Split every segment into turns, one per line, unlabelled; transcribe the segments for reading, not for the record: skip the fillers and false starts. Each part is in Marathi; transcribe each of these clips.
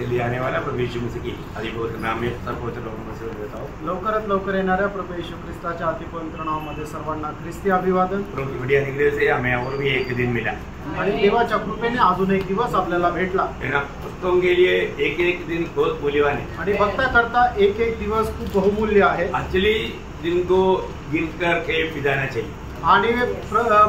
से ले आने वाला प्रभु यीशु मसीह की अधिपवित्र नाम में सर्वोच्च लोगों में से देता हूँ।
लवकरात लवकर येणाऱ्या प्रभू येशू ख्रिस्ताच्या अतिपवित्र नावामध्ये सर्वांना ख्रिस्ती अभिवादन।
प्रभु की बड़ी अनुग्रह से हमें और भी एक दिन मिला
आणि देवाच्या कृपेने अजून एक दिवस आपल्याला भेटला।
भक्तों के लिए एक एक दिन बहुत मूल्यवान है
आणि भक्ताकरता एक एक दिवस खूप बहुमूल्य आहे।
एक्चुअली दिन को गिन कर के बिताना चाहिए
आणि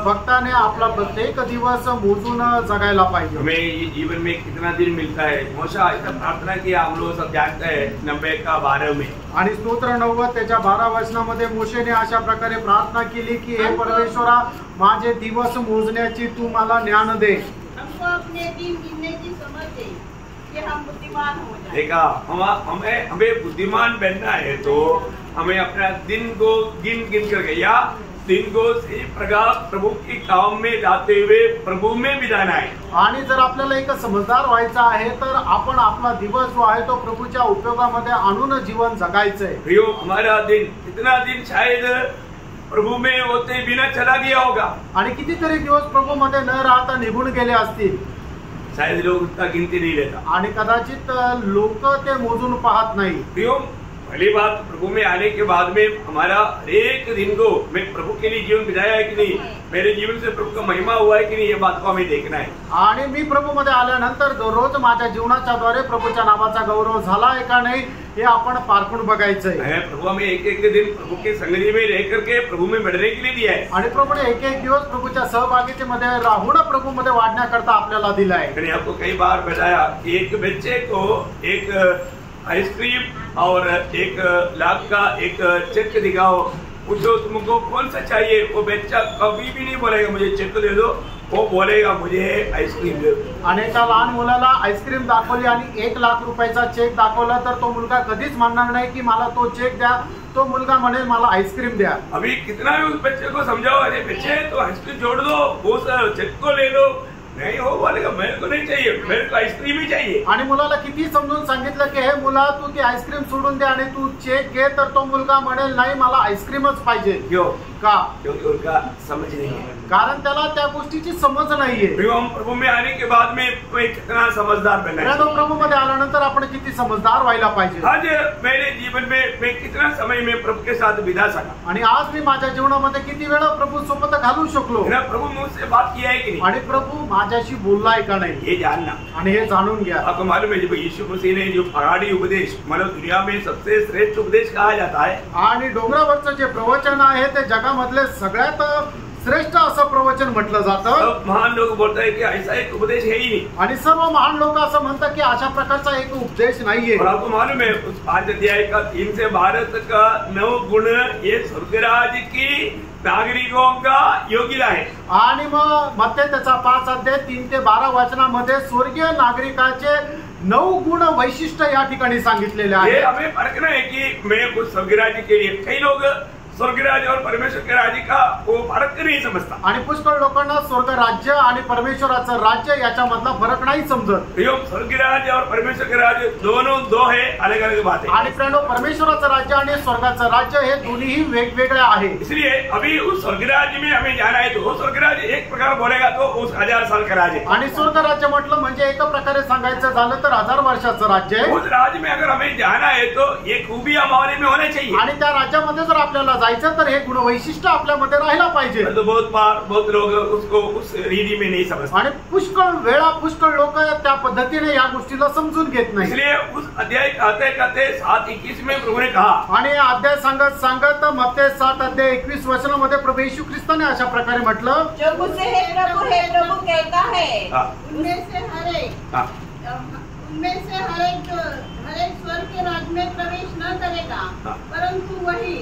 भक्ताने आपला प्रत्येक दिवस मोजून जगायला पाहिजे।
हमें ये जीवन में कितना दिन मिलता है, मूसा ऐसा प्रार्थना किया, हम लोग सब जानते हैं 90:12 में।
आणि स्तोत्र 90 त्याच्या 12 वचनामध्ये मोशेने अशा प्रकारे प्रार्थना केली की हे परमेश्वरा, माझे दिवस मोजण्याची तू मला ज्ञान दे।
हमको अपने दिन गिनने की समझ दे कि हम बुद्धिमान हो जाएं।
देखा, हमें बुद्धिमान बनना है तो हमें अपना दिन को गिन कर या दिन को सही प्रकार प्रभु की काम में जाते हुए प्रभु में बिताना है।
आणि जर आपल्याला एक समजदार व्हायचं आहे तर आपण आपला दिवस जो आहे तो प्रभूच्या उपयोगामध्ये आणून जीवन जगायचं आहे।
प्रियो, हमारा दिन कितना दिन शायद प्रभु में होते बिना चला गया होगा
आणि कितीतरी दिवस प्रभू मध्ये न राहता निघून गेले असतील।
शायद लोग उसका गिनती नहीं लेता
आणि कदाचित लोक ते मोजून पाहत नाही।
प्रियो, पहली बात, प्रभु में आने के बाद में हमारा एक दिन को मैं प्रभु के लिए जीवन बिताया है कि नहीं, मेरे जीवन से प्रभु का महिमा हुआ है कि नहीं, ये बात को हमें देखना है।
आणि मी प्रभू मध्ये आल्यानंतर दररोज माझ्या जीवनाच्या द्वारे प्रभूच्या नावाचा गौरव झाला आहे का नाही हे आपण पारखून बघायचं आहे।
प्रभु हमें एक एक दिन प्रभु के संगति में रह करके प्रभु में बढ़ने के लिए दिया है
आणि प्रभूने एक एक दिवस प्रभूच्या सहभागितेमध्ये राहून प्रभू मध्ये वाढण्याकरता आपल्याला दिला आहे।
मैंने आपको कई बार बताया कि एक बच्चे को एक आइसक्रीम और 1 लाख का एक चेक दिखाओ, पूछो तुमको कौन सा चाहिए, वो बच्चा कभी भी नहीं बोलेगा मुझे चेक दे दो, वो बोलेगा मुझे आइसक्रीम दे दो।
आणि एका लहान मुलाला आईस्क्रीम दाखवली आणि 1 लाख रुपयाचा चेक दाखवला तर तो मुलगा कधीच म्हणणार नाही की मला तो चेक द्या, तो मुलगा म्हणेल मला आईस्क्रीम द्या।
अभी कितना भी उस बच्चे को समझाओ, अरे बच्चे तो आइसक्रीम छोड़ दो, वो चेक को ले लो, नहीं हो बोलेगा मेरे को नहीं चाहिए, मेरे को आइसक्रीम ही चाहिए।
आणि मुलाला किती समजून सांगितलं की हे मुला तू ती आईस्क्रीम सोडून दे आणि तू चेक घे, तर तो मुलगा म्हणेल नाही मला आईस्क्रीमच पाहिजे।
क्यों?
का?
क्योंकि उनका समझ नहीं है,
कारण त्याला त्या गोष्टीची समज नाहीये।
प्रभु में आने के बाद में कितना समझदार बनना है।
प्रभू मध्ये आल्यानंतर आपण किती समजदार व्हायला पाहिजे।
आज मेरे जीवन में मैं कितना समय में प्रभु के साथ बिता सका
आणि आज मी माझ्या जीवनामध्ये किती वेळा प्रभू सोबत घालू शकलो।
प्रभु मुझसे बात किया है कि नहीं,
आणि प्रभू माझ्याशी बोललाय का नाही
ये जानना
आणि हे जाणून घ्या।
आपको मालूम है जब यीशु मसीह ने जो पहाड़ी उपदेश, मतलब दुनिया में सबसे श्रेष्ठ उपदेश कहा जाता है,
आणि डोंगरावरचं जे प्रवचन आहे ते जगामधले सगळ्यात श्रेष्ठ असं प्रवचन म्हटलं जातं।
महान लोग बोलते हैं कि ऐसा एक उपदेश है ही नहीं,
आणि सर्व महान लोक असं म्हणतात की अशा प्रकारचा एक उपदेश नाहीये।
और आपको मालूम है उस 5 अध्याय का 3 से 12 तक का 9 गुण ये स्वर्गराज की नागरिकों का योग्यता है।
आणि मग मत्ते त्याचा 5 अध्याय 3 ते 12 वचनामध्ये स्वर्गीय नागरिकाचे 9 गुण वैशिष्ट्य या ठिकाणी सांगितलेले आहे।
हमें परखना है कि मैं उस स्वर्गराज के लिए, कई लोग स्वर्गराज और परमेश्वर के राज्य का वो फरक नहीं समझता,
आणि पुष्कळ लोकांना स्वर्ग राज्य आणि परमेश्वराचं राज्य याच्यामधला फरक नाही समजत।
स्वर्गराज और परमेश्वर के राज्य दोनों दो है, अलग अलग बात है।
आणि प्रेरणो परमेश्वराचं राज्य आणि स्वर्गाचं राज्य हे दोन्ही वेगवेगळे आहे।
इसलिए अभी उस स्वर्गराज में हमें जाना है तो वो स्वर्गराज एक प्रकार बोलेगा तो उस 1000 साल का राज्य,
आणि स्वर्ग राज्य म्हटलं म्हणजे एका प्रकारे सांगायचं झालं तर 1000 वर्षाचं राज्य आहे।
उस राज्य में अगर हमें जाना है तो ये खूबी हमारे में होने चाहिए,
आणि त्या राज्यामध्ये जर आपल्याला जायचं तर हे गुण वैशिष्ट्य आपल्यामध्ये राहिला पाहिजे।
तो बहुत लोग उसको उस रीति में नहीं समझते,
आणि पुष्कळ लोक त्या पद्धतीने या गोष्टीला समजून घेत नाही।
इसलिए उस अध्याय कहते कहते 7:21 में प्रभु ने कहा,
आणि अध्याय सांगत मत्ते 7 अध्याय 21 वचनामध्ये प्रभू येशू ख्रिस्ताने अशा प्रकारे म्हटलं,
जो मुझसे हे प्रभु कहता है, उनमें से हर एक स्वर्ग के राज्य में प्रवेश न करेगा, परंतु वही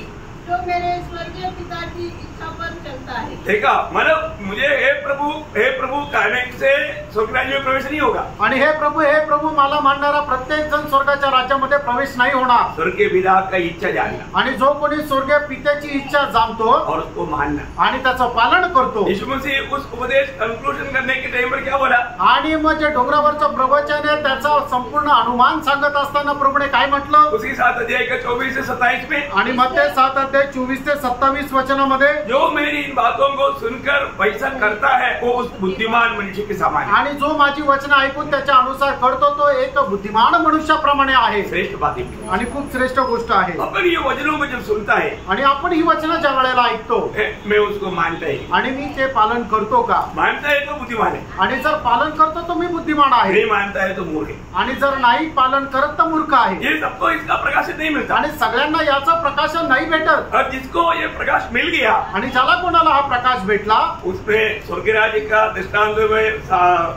जो मेरे स्वर्गीय पिता की इच्छा पर चलता है।
देखा, मतलब मुझे हे प्रभु कहने से स्वर्ग राज्य में प्रवेश नहीं होगा,
आणि हे प्रभु मला मानणारा प्रत्येक जण स्वर्गाच्या राज्यामध्ये प्रवेश नाही होणार।
स्वर्ग के पिता का इच्छा जानना,
आणि जो कोणी स्वर्गीय पित्याची इच्छा जाणतो
और उसको मानना
आणि त्याचं पालन करतो।
यीशु मसीह उस उपदेश कंक्लूजन करने के टाइम पर क्या बोला,
आणि मग जे डोंगरावरचं प्रवचन आहे त्याचा संपूर्ण अनुमान सांगत असताना प्रभूने काय म्हटलं,
उसी 7 अध्याय का 24 से 27 में,
आणि मत्ते 7 अध्याय आहे 24 ते 27 वचनामध्ये,
जो मेरी इन बातों को सुनकर वैसा करता है वो उस बुद्धिमान मनुष्य के समान है।
आणि जो माझी वचन ऐकून त्याच्या अनुसार करतो तो एक बुद्धिमान मनुष्याप्रमाणे आहे.
श्रेष्ठ बातें भी।
आणि खूप श्रेष्ठ गोष्ट आहे.
अपन ये वचनों को जब सुनता है,
आणि आपण ही वचनं ज्या वेळेला ऐकतो
मैं उसको मानता है,
आणि मी ते पालन करतो का?
मानता है तो बुद्धिमान है,
आणि जर पालन करतो तो मी बुद्धिमान आहे,
नहीं मानता है तो मूर्ख है।
आणि जर नाही पालन करत तर मूर्ख आहे.
ये सबको इसका प्रकाशन नहीं मिलता,
आणि सगळ्यांना याचं प्रकाशन नाही भेटत.
और जिसको ये प्रकाश मिल गया,
आणि ज्याला कोणाला हा प्रकाश भेटला,
उसमें स्वर्ग राज्य का दृष्टांत में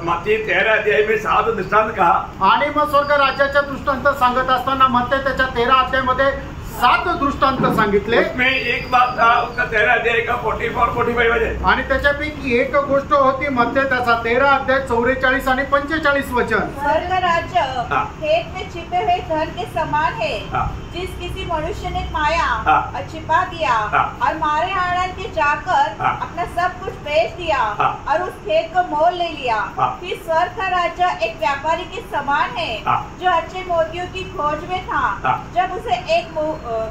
मत्ती 13 अध्याय में 7 दृष्टांत कहा।
आणि मग स्वर्ग राज्याच्या दृष्टांत सांगत असताना मत्ती त्याच्या 13 अध्यायामध्ये 7 दृष्टांत सांगितले.
उसमें एक बात था, उसका 13 अध्याय का 44-45 वचन,
आणि त्याच्यापैकी एक गोष्ट होती मत्ती त्याचा 13 अध्याय 44 आणि 45 वचन.
स्वर्ग राज्य
हाँ।
खेत में छिपे हुए धन के समान है,
हाँ।
जिस किसी मनुष्य ने पाया
हाँ।
और छिपा दिया
हाँ।
और मारे आनंद के जाकर
हाँ।
अपना सब कुछ बेच दिया
हाँ।
और उस खेत को मोल ले लिया।
हाँ।
फिर स्वर्ग का राज्य एक व्यापारी के समान है,
हाँ।
जो अच्छे मोतियों की खोज में था।
हाँ।
जब उसे एक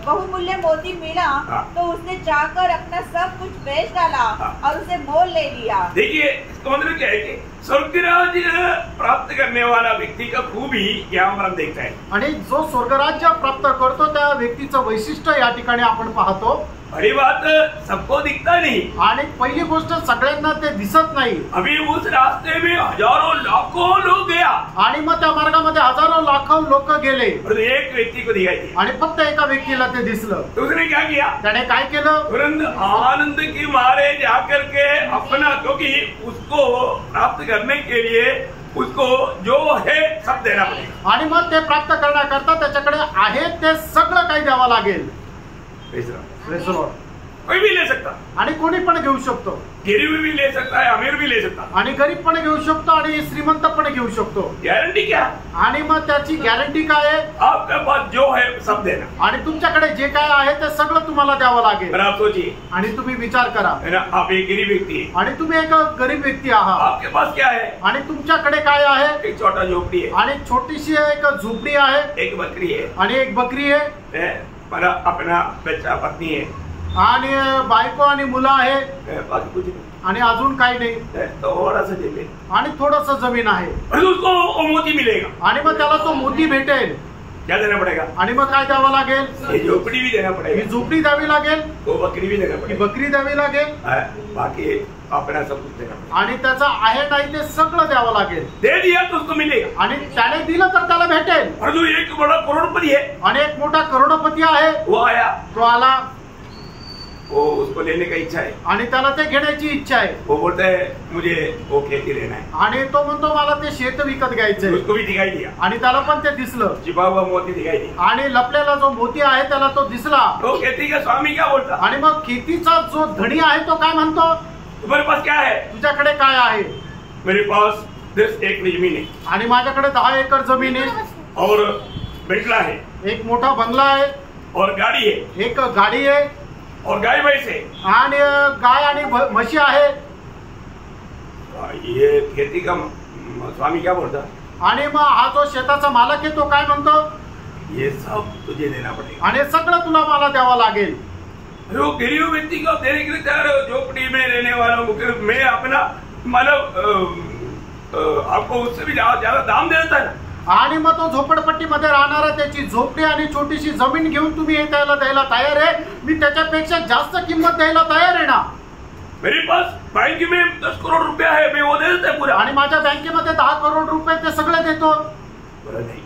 बहुमूल्य मोती मिला,
हाँ।
तो उसने जाकर अपना सब कुछ बेच डाला
हाँ।
और उसे मोल ले लिया।
देखिए इसका मतलब क्या है कि स्वर्गराज प्राप्त करने वाला व्यक्ती का खूबी यहाँ पर हम देखता है।
आणि जो स्वर्गराज्य प्राप्त करतो त्या व्यक्तीचं वैशिष्ट्य या ठिकाणी आपण पाहतो.
बड़ी बात सबको दिखता नहीं,
आणि पहिली गोष्ट सगळ्यांना ते दिसत नाही.
अभी उस रास्ते में हजारों लाखों लोग गया
आणि मग त्या मार्गामध्ये हजारो लाखो लोक गेले
और एक व्यक्ति को दिखाई दिया।
आणि फक्त एका व्यक्तीला ते दिसलं.
तो उसने क्या किया,
त्याने काय केलं?
तुरंत आनंद की मारे जाकर के अपना, क्योंकि उसको प्राप्त करने के लिए उसको जो है सब देना पड़ेगा।
आणि मग ते प्राप्त करण्याकरता त्याच्याकडे आहे ते सगळं काही द्यावं लागेल. Praise the Lord.
कोई भी ले सकता,
आणि कोणी पण घेऊ शकतो.
गरीब भी ले सकता है, अमीर भी ले सकता।
आणि गरीब पण घेऊ शकतो आणि श्रीमंत पण घेऊ शकतो.
गारंटी क्या?
आणि मग त्याची गॅरंटी काय आहे?
आपके पास जो है सब देना।
आणि तुमच्याकडे जे काय आहे ते सगळं तुम्हाला द्यावं लागेल.
पर आप सोचिए,
आणि तुम्ही विचार करा,
है ना, आप एक गरीब व्यक्ति है,
आणि तुम्ही एक गरीब व्यक्ती आहात,
आपके पास क्या है?
आणि तुमच्याकडे काय आहे?
एक छोटा झोपड़ी है,
आणि छोटीशी एक झोपडी आहे,
एक बकरी है,
आणि एक बकरी आहे,
मेरा अपना बच्चा पत्नी है,
आणि बायको आणि मुलं आहे,
बाकी कुछ नहीं,
आणि अजून काही नाही,
थोड़ा सा जमीन,
आणि थोडस जमीन आहे.
और उसको वो मोती मिलेगा।
आणि मग त्याला तो मोती भेटेल.
क्या देना पड़ेगा?
आणि मग काय द्यावं लागेल?
ये झोपड़ी भी देना
ही
पड़ेगा,
झोपडी द्यावी लागेल,
वो बकरी भी देना
ही
पड़ेगा,
बकरी द्यावी लागेल,
बाकी अपना सब कुछ देना पड़ेगा।
आणि त्याचा आहे नाही ते सगळं द्यावं लागेल.
दे दिया तो उसको मिलेगा।
आणि त्याने दिलं तर त्याला भेटेल.
और जो एक बड़ा करोड़पति है,
आणि एक मोठा करोडपती आहे,
वो आया,
तो आला,
वो उसको लेने का इच्छा है,
आणि त्याला ते घेण्याची इच्छा आहे,
वो बोलता है मुझे वो खेती लेना है,
आणि तो म्हणतो मला ते शेत विकत घ्यायचंय.
उसको भी दिखाई दिया,
आणि त्याला पण ते दिसलं,
छिपा हुआ मोती दिखाई दिया।
आणि लपलेला जो मोती आहे त्याला तो दिसला.
तो खेती का स्वामी क्या बोलता,
आणि मग खेतीचा जो धनी आहे तो काय म्हणतो?
तुम्हारे पास क्या है?
तुझ्याकडे काय आहे?
मेरे पास 10 एकड़ जमीन है,
आणि माझ्याकडे 10 एकर जमीन आहे,
और बेटला है,
एक मोठा बंगला आहे,
और गाड़ी है,
एक गाडी आहे,
और गाय भैंस है।
आणि गाय आणि म्हशी आहे.
ये खेती का स्वामी क्या बोलता,
आणि मग हा जो शेताचा मालक आहे तो काय म्हणतो?
ये सब तुझे देना पड़ेगा।
आणि सगळं तुला मला द्यावं लागेल.
वो गरीब व्यक्ति को देने के लिए तैयार है, झोपड़ी में रहने वालों को मैं अपना मतलब आपको उससे भी ज्यादा दाम दे देता है ना।
आणि मग तो झोपडपट्टीमध्ये राहणारा त्याची झोपडी आणि छोटीशी जमीन घेऊन तुम्ही हे त्याला द्यायला तयार आहे. मी त्याच्यापेक्षा जास्त किंमत द्यायला तयार आहे ना.
मेरे पास बैंक में 10 करोड़ रुपया है, मैं वो दे देता है पूरा।
आणि माझ्या बँकेमध्ये 10 करोड रुपये ते सगळे देतो.
बोला नहीं,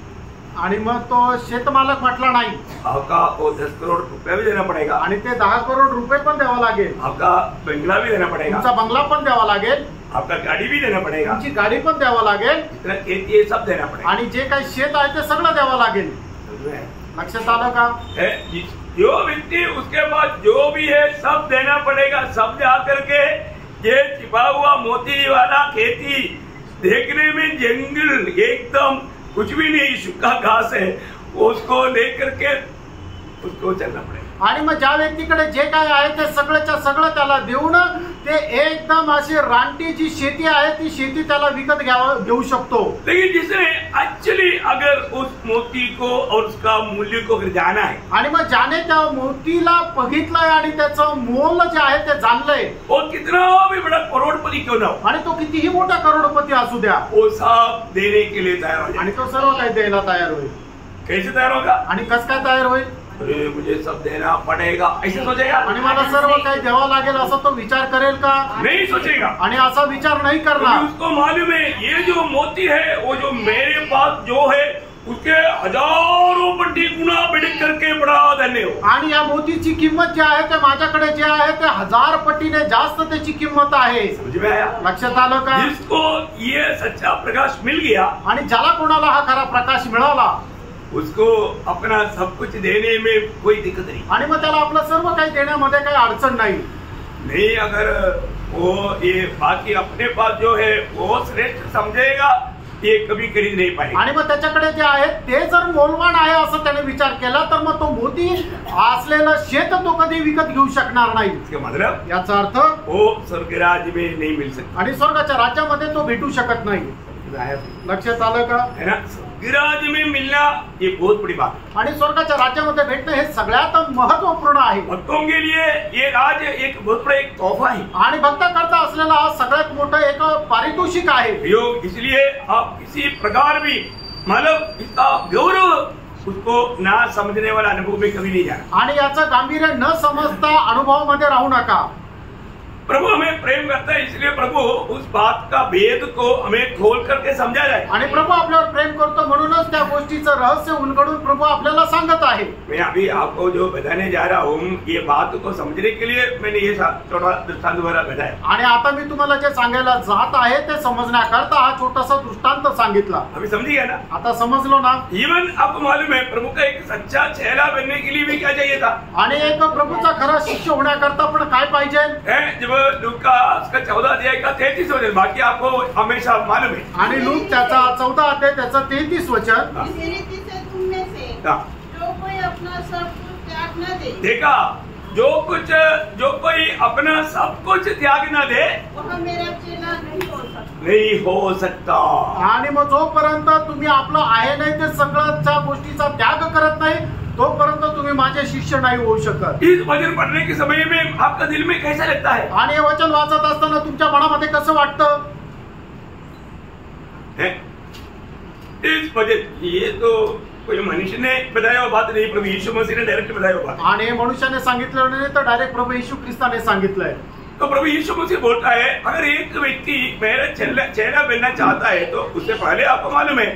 आणि मग तो शेतमालक म्हटला नाही,
आपका वो 10 करोड़ रुपया भी देना पड़ेगा,
आणि ते 10 करोड रुपये पण द्यावं लागेल,
आपका बंगला भी देना पड़ेगा,
तुमचा बंगला पण द्यावा लागेल,
आपका गाड़ी भी देना पड़ेगा,
तुमची गाडी पण द्यावं लागेल,
जितना खेती है सब देना पड़ेगा।
आणि जे काही शेत आहे ते सगळं द्यावं लागेल.
समझ में आया?
लक्षात आलं का?
जो व्यक्ति उसके पास जो भी है सब देना पड़ेगा, सब जा करके ये छिपा हुआ मोती वाला खेती देखने में जंगल एकदम कुछ भी नहीं, सूखा घास है, उसको लेकर के उसको चलना पड़ेगा।
आणि मग ज्या व्यक्तीकडे जे काय आहे ते सगळंच्या सगळं त्याला देऊन ते एकदम अशी रानटी जी शेती आहे ती शेती त्याला विकत घेऊ शकतो.
लेकिन जिसने एक्चुअली अगर उस मोती को और उसका मूल्य को अगर जाना है,
आणि मग ज्याने त्या मोतीला बघितलंय आणि त्याचं मोल जे आहे ते जाणलंय,
वो कितना भी बड़ा करोड़पति क्यों ना हो,
आणि तो कितीही मोठा करोडपती असू द्या,
वो सब देने के लिए तैयार हो जाए.
आणि तो सर्व काही द्यायला तयार होईल.
कैसे तैयार होगा?
आणि कस काय तयार होईल?
अरे मुझे सब देना पड़ेगा ऐसे सोचेगा?
आणि मला सर्व काही द्यावं लागेल असा तो विचार करेल का?
नहीं सोचेगा.
आणि असा विचार नाही
क्योंकि
करणार.
उसको मालूम है ये जो मोती है वो जो मेरे पास जो है उसके हजारों पट्टी गुना बढ़ करके बड़ा धन्य हो.
आणि या मोतीची किंमत जी आहे ते माझ्याकडे जे आहे ते 1000 पटीने जास्त त्याची किंमत आहे.
समझ में आया?
लक्षात आलं का?
जिसको ये सच्चा प्रकाश मिल गया,
आणि ज्याला कोणाला हा खरा प्रकाश मिळाला,
उसको अपना सब कुछ देने में कोई दिक्कत नहीं.
आणि मग त्याला आपलं सर्व काही देण्यामध्ये काही अडचण नाही.
नहीं अगर वो ये बाकी अपने पास जो है वो श्रेष्ठ समझेगा, ये कभी खरीद नहीं पाएगा.
आणि मग त्याच्याकडे जे आहे ते जर मोलवान आहे असं त्याने विचार केला तर मग तो मोती असलेलं शेत तो कधी विकत घेऊ शकणार नाही.
इसका मतलब
याचा अर्थ
वो स्वर्गराज में नहीं मिल सकता.
आणि स्वर्गाच्या राज्यामध्ये तो भेटू शकत नाही. लक्षात आलं का?
है ना? स्वर्गराज में मिलना ये बहुत बड़ी बात है.
आणि स्वर्गाच्या राज्यामध्ये भेटणं हे सगळ्यात महत्वपूर्ण आहे.
भक्तों के लिए ये राज एक बहुत बड़ा एक तोहफा है.
आणि भक्ताकरता असलेला हा सगळ्यात मोठं एक पारितोषिक आहे.
योग इसलिए आप किसी प्रकार भी मतलब इसका गौरव उसको ना समझने वाला अनुभव में कभी नहीं जाना.
आणि याचं गांभीर्य न समजता अनुभवामध्ये राहू नका.
प्रभु हमें प्रेम करता है, इसलिए प्रभु उस बात का भेद को हमें खोल करके समझा जाए.
आणि प्रभू आपल्यावर प्रेम करतो म्हणूनच त्या गोष्टीचं रहस्य उलगडून प्रभू आपल्याला सांगत आहे.
मैं अभी आपको जो बताने जा रहा हूँ ये बात को समझने के लिए मैंने ये छोटा दृष्टांत द्वारा बताया.
आणि आता मी तुम्हाला जे सांगायला जात आहे ते समजण्याकरता हा छोटासा दृष्टांत सांगितला.
अभी समझिए ना?
आता समजलो ना?
इवन आपको मालूम है प्रभु का एक सच्चा चेला बनने के लिए भी क्या चाहिए था?
आणि एक प्रभूचा खरा शिष्य होण्याकरता पण काय पाहिजे?
जब लूका उसका 14 अध्याय का 33 वचन, बाकी आपको हमेशा मालूम है.
आणि लूक त्याचा 14 अध्याय त्याचं 33 वचन.
इसी रीति से तुम में से जो कोई अपना सब कुछ त्याग न दे,
देखा, जो कोई अपना सब कुछ त्याग न दे
वह मेरा चेला नहीं हो सकता.
नहीं हो सकता.
आणि मग जोपर्यंत तुम्ही आपलं आहे नाही ते सगळ्या गोष्टीचा त्याग करत नाही तोपर्यंत तुम्ही माझे शिष्य नाही होऊ शकत.
इस वचन पढ़ने के समय में आपका दिल में कैसा लगता है?
आणि हे वचन वाचत असताना तुमच्या मनामध्ये कसं वाटतं?
इस वचन ये तो कोई मनुष्य ने बताया हुआ बात नहीं, प्रभु यीशु मसीह ने डायरेक्ट बताया हुआ बात.
आणि मनुष्याने सांगितलं नाही तर डायरेक्ट प्रभू येशू ख्रिस्ताने सांगितलंय.
तो प्रभु यीशु मसीह बोलता है अगर एक व्यक्ति मेरा चेला बनना चाहता है तो उससे पहले आपको मालूम है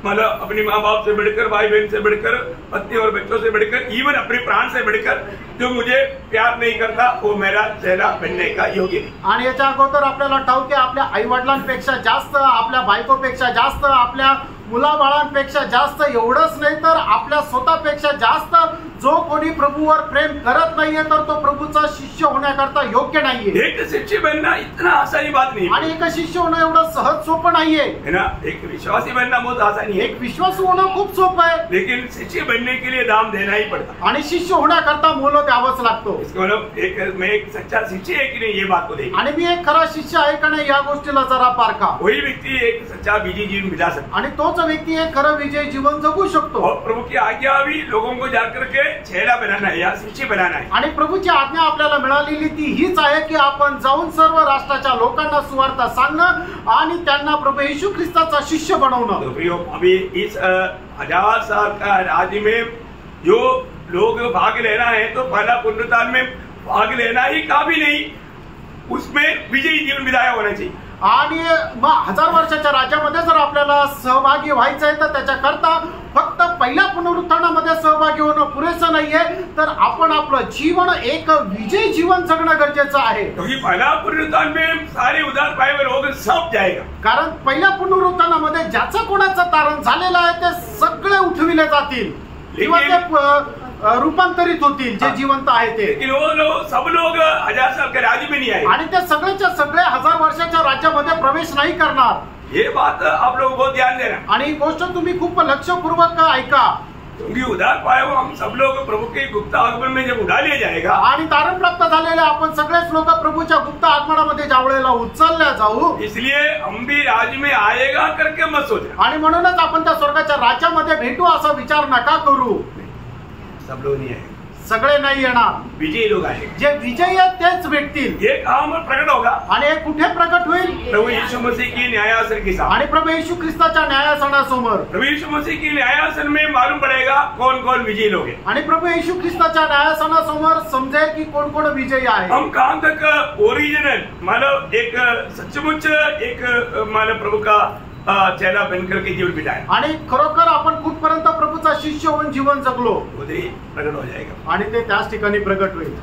मतलब अपनी माँ बाप से बढ़कर, भाई बहन से बढ़कर, पत्नी और बच्चों से बढ़कर, इवन अपने प्राण से बढ़कर जो मुझे प्यार नहीं करता वो मेरा चेला बनने का योग्य नहीं.
आणि याच्या अगोदर आपल्याला ठाऊक आहे आपल्या आई वडिलांपेक्षा जास्त, आपल्या बायकोपेक्षा जास्त, आपल्या मुलाबाळांपेक्षा जास्त, एवढंच नाही तर आपल्या स्वतःपेक्षा जास्त जो कोणी प्रभूवर प्रेम करत नाहीये तर तो प्रभूचा शिष्य होण्याकरता योग्य नाहीये.
एक शिष्य बनना इतना आसानी बात नहीं
आणि एक शिष्य होणं एवढं सहज सोपं नाहीये,
है ना. एक विश्वासी बनना बहुत आसानी है,
एक विश्वासू होणं खूप सोपं आहे,
लेकिन शिष्य बनने के लिए दाम देना ही पड़ता.
आणि शिष्य होण्याकरता मोल द्यावंच लागतो.
इसका मतलब मैं एक सच्चा शिष्य है कि नहीं ये बात को देखिए.
आणि मी एक खरा शिष्य आहे का नाही या गोष्टीला जरा पारखा.
वही व्यक्ति एक सच्चा विजय जीवन बिता सकता
आणि तोच व्यक्ती एक खरं विजय जीवन जगू शकतो.
और प्रभु की आज्ञा भी लोगों को जाकर के चेला बनाना है या शिष्य बनाना है.
आणि प्रभूची आज्ञा आपल्याला मिळालेली ती हीच आहे की आपण जाऊन सर्व राष्ट्राच्या लोकांना सुवार्ता सांगणं आणि त्यांना प्रभू येशू ख्रिस्ताचा शिष्य बनवणं.
तो प्रियो, अभी इस 1000 साल का राज्य में जो लोग भाग लेना है तो पहला पुनरुत्थान में भाग लेना ही काफी नहीं, उसमें विजयी जीवन बिताया होना चाहिए.
आणि मग 1000 वर्षाच्या राज्यामध्ये जर आपल्याला सहभागी व्हायचं आहे तर त्याच्याकरता फक्त पहिल्या पुनरुत्थानामध्ये सहभागी होणं पुरेसं नाहीये तर आपण आपलं जीवन एक विजयी जीवन जगणं गरजेचं आहे.
क्योंकि पहला पुनरुत्थान में सारे उद्धार पाए हुए लोग सब जाएगा.
कारण पहिल्या पुनरुत्थानामध्ये ज्याचं कोणाचं तारण झालेलं आहे ते सगळे उठविले जातील किंवा ते रूपांतरित होतील जे जिवंत आहे ते.
लेकिन वो लोग सब लोग 1000 साल के राज्य में नहीं आए
आणि ते सगळेच्या सगळे 1000 वर्षाच्या राज्यामध्ये प्रवेश नाही करणार.
ये बात आप लोग बहुत ध्यान देना.
आणि ही गोष्ट तुम्ही खूप लक्षपूर्वक ऐका.
क्योंकि उद्धार पाए हुए हम सब लोग प्रभु के गुप्त आगमन में जब उठा लिया जाएगा,
आणि तारण प्राप्त झालेले आपण सगळेच लोक प्रभूच्या गुप्त आगमनामध्ये ज्या वेळेला उचलल्या जाऊ,
इसलिए हम भी राज्य में आएगा करके मत सोचना।
आणि म्हणूनच आपण त्या स्वर्गाच्या राज्यामध्ये भेटू असा विचार नका करू।
सब लोग नहीं आएंगे,
सगळे नाही येणार,
विजयी लोग आएंगे।
जे विजयी आहेत तेच भेटतील।
ये काम प्रकट होगा
आणि हे कुठे प्रकट होईल?
प्रभु यीशु मसीह की न्यायासन के सामने।
आणि प्रभू येशू ख्रिस्ताच्या न्यायासनासमोर।
प्रभु यीशु मसीह की न्यायासन में मालूम पड़ेगा कौन कौन विजयी लोग हैं।
आणि प्रभू येशू ख्रिस्ताच्या न्यायासनासमोर समजेल की कोण कोण विजयी आहे।
हम कहां तक ओरिजिनल मतलब एक सचमुच एक मतलब प्रभु का चेला बनकर के जीवन बिताए,
आणि खरोखर आपण कुठपर्यंत प्रभूचा शिष्य होऊन जीवन जगलो,
उधर ही प्रकट हो जाएगा।
आणि ते त्याच ठिकाणी प्रकट होईल।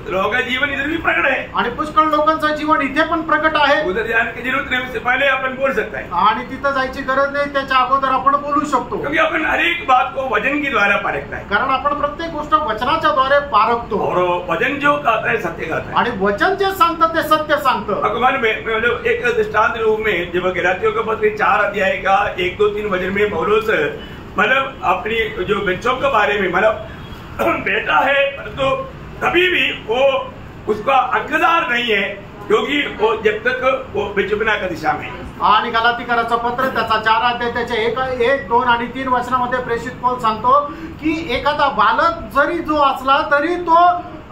लोगों का जीवन इधर भी प्रकट है,
आणि पुष्कळ लोकांचं जीवन इथे पण प्रकट आहे।
उधर जाने की जरूरत नहीं, उससे पहले अपन बोल सकता है,
आणि तिथं जायची गरज नाही, त्याच्या अगोदर आपण बोलू शकतो।
क्योंकि अपन हर एक बात को वचन के द्वारा परखता है,
कारण आपण प्रत्येक गोष्ट वचनाच्या द्वारे पारखतो,
और वचन जो कहता है सत्य कहता है।
आणि वचन जे सांगतं ते सत्य सांगतं।
भगवान में मतलब एक दृष्टांत रूप में जब गलातियों का पत्र 4 अध्याय का 1, 2, 3 वचन में पौलुस मतलब अपनी जो बच्चों के बारे में मतलब बेटा है तो कभी भी वो उसका हकदार नहीं है, क्योंकि वो जब तक वो बिचुकना का दिशा में।
आणि गलातीकराचं पत्र त्याचा 4 अध्याय त्याच्या 1, 2 आणि 3 वचनामध्ये प्रेषित पौल सांगतो की एखादा बालक जरी जो असला तरी तो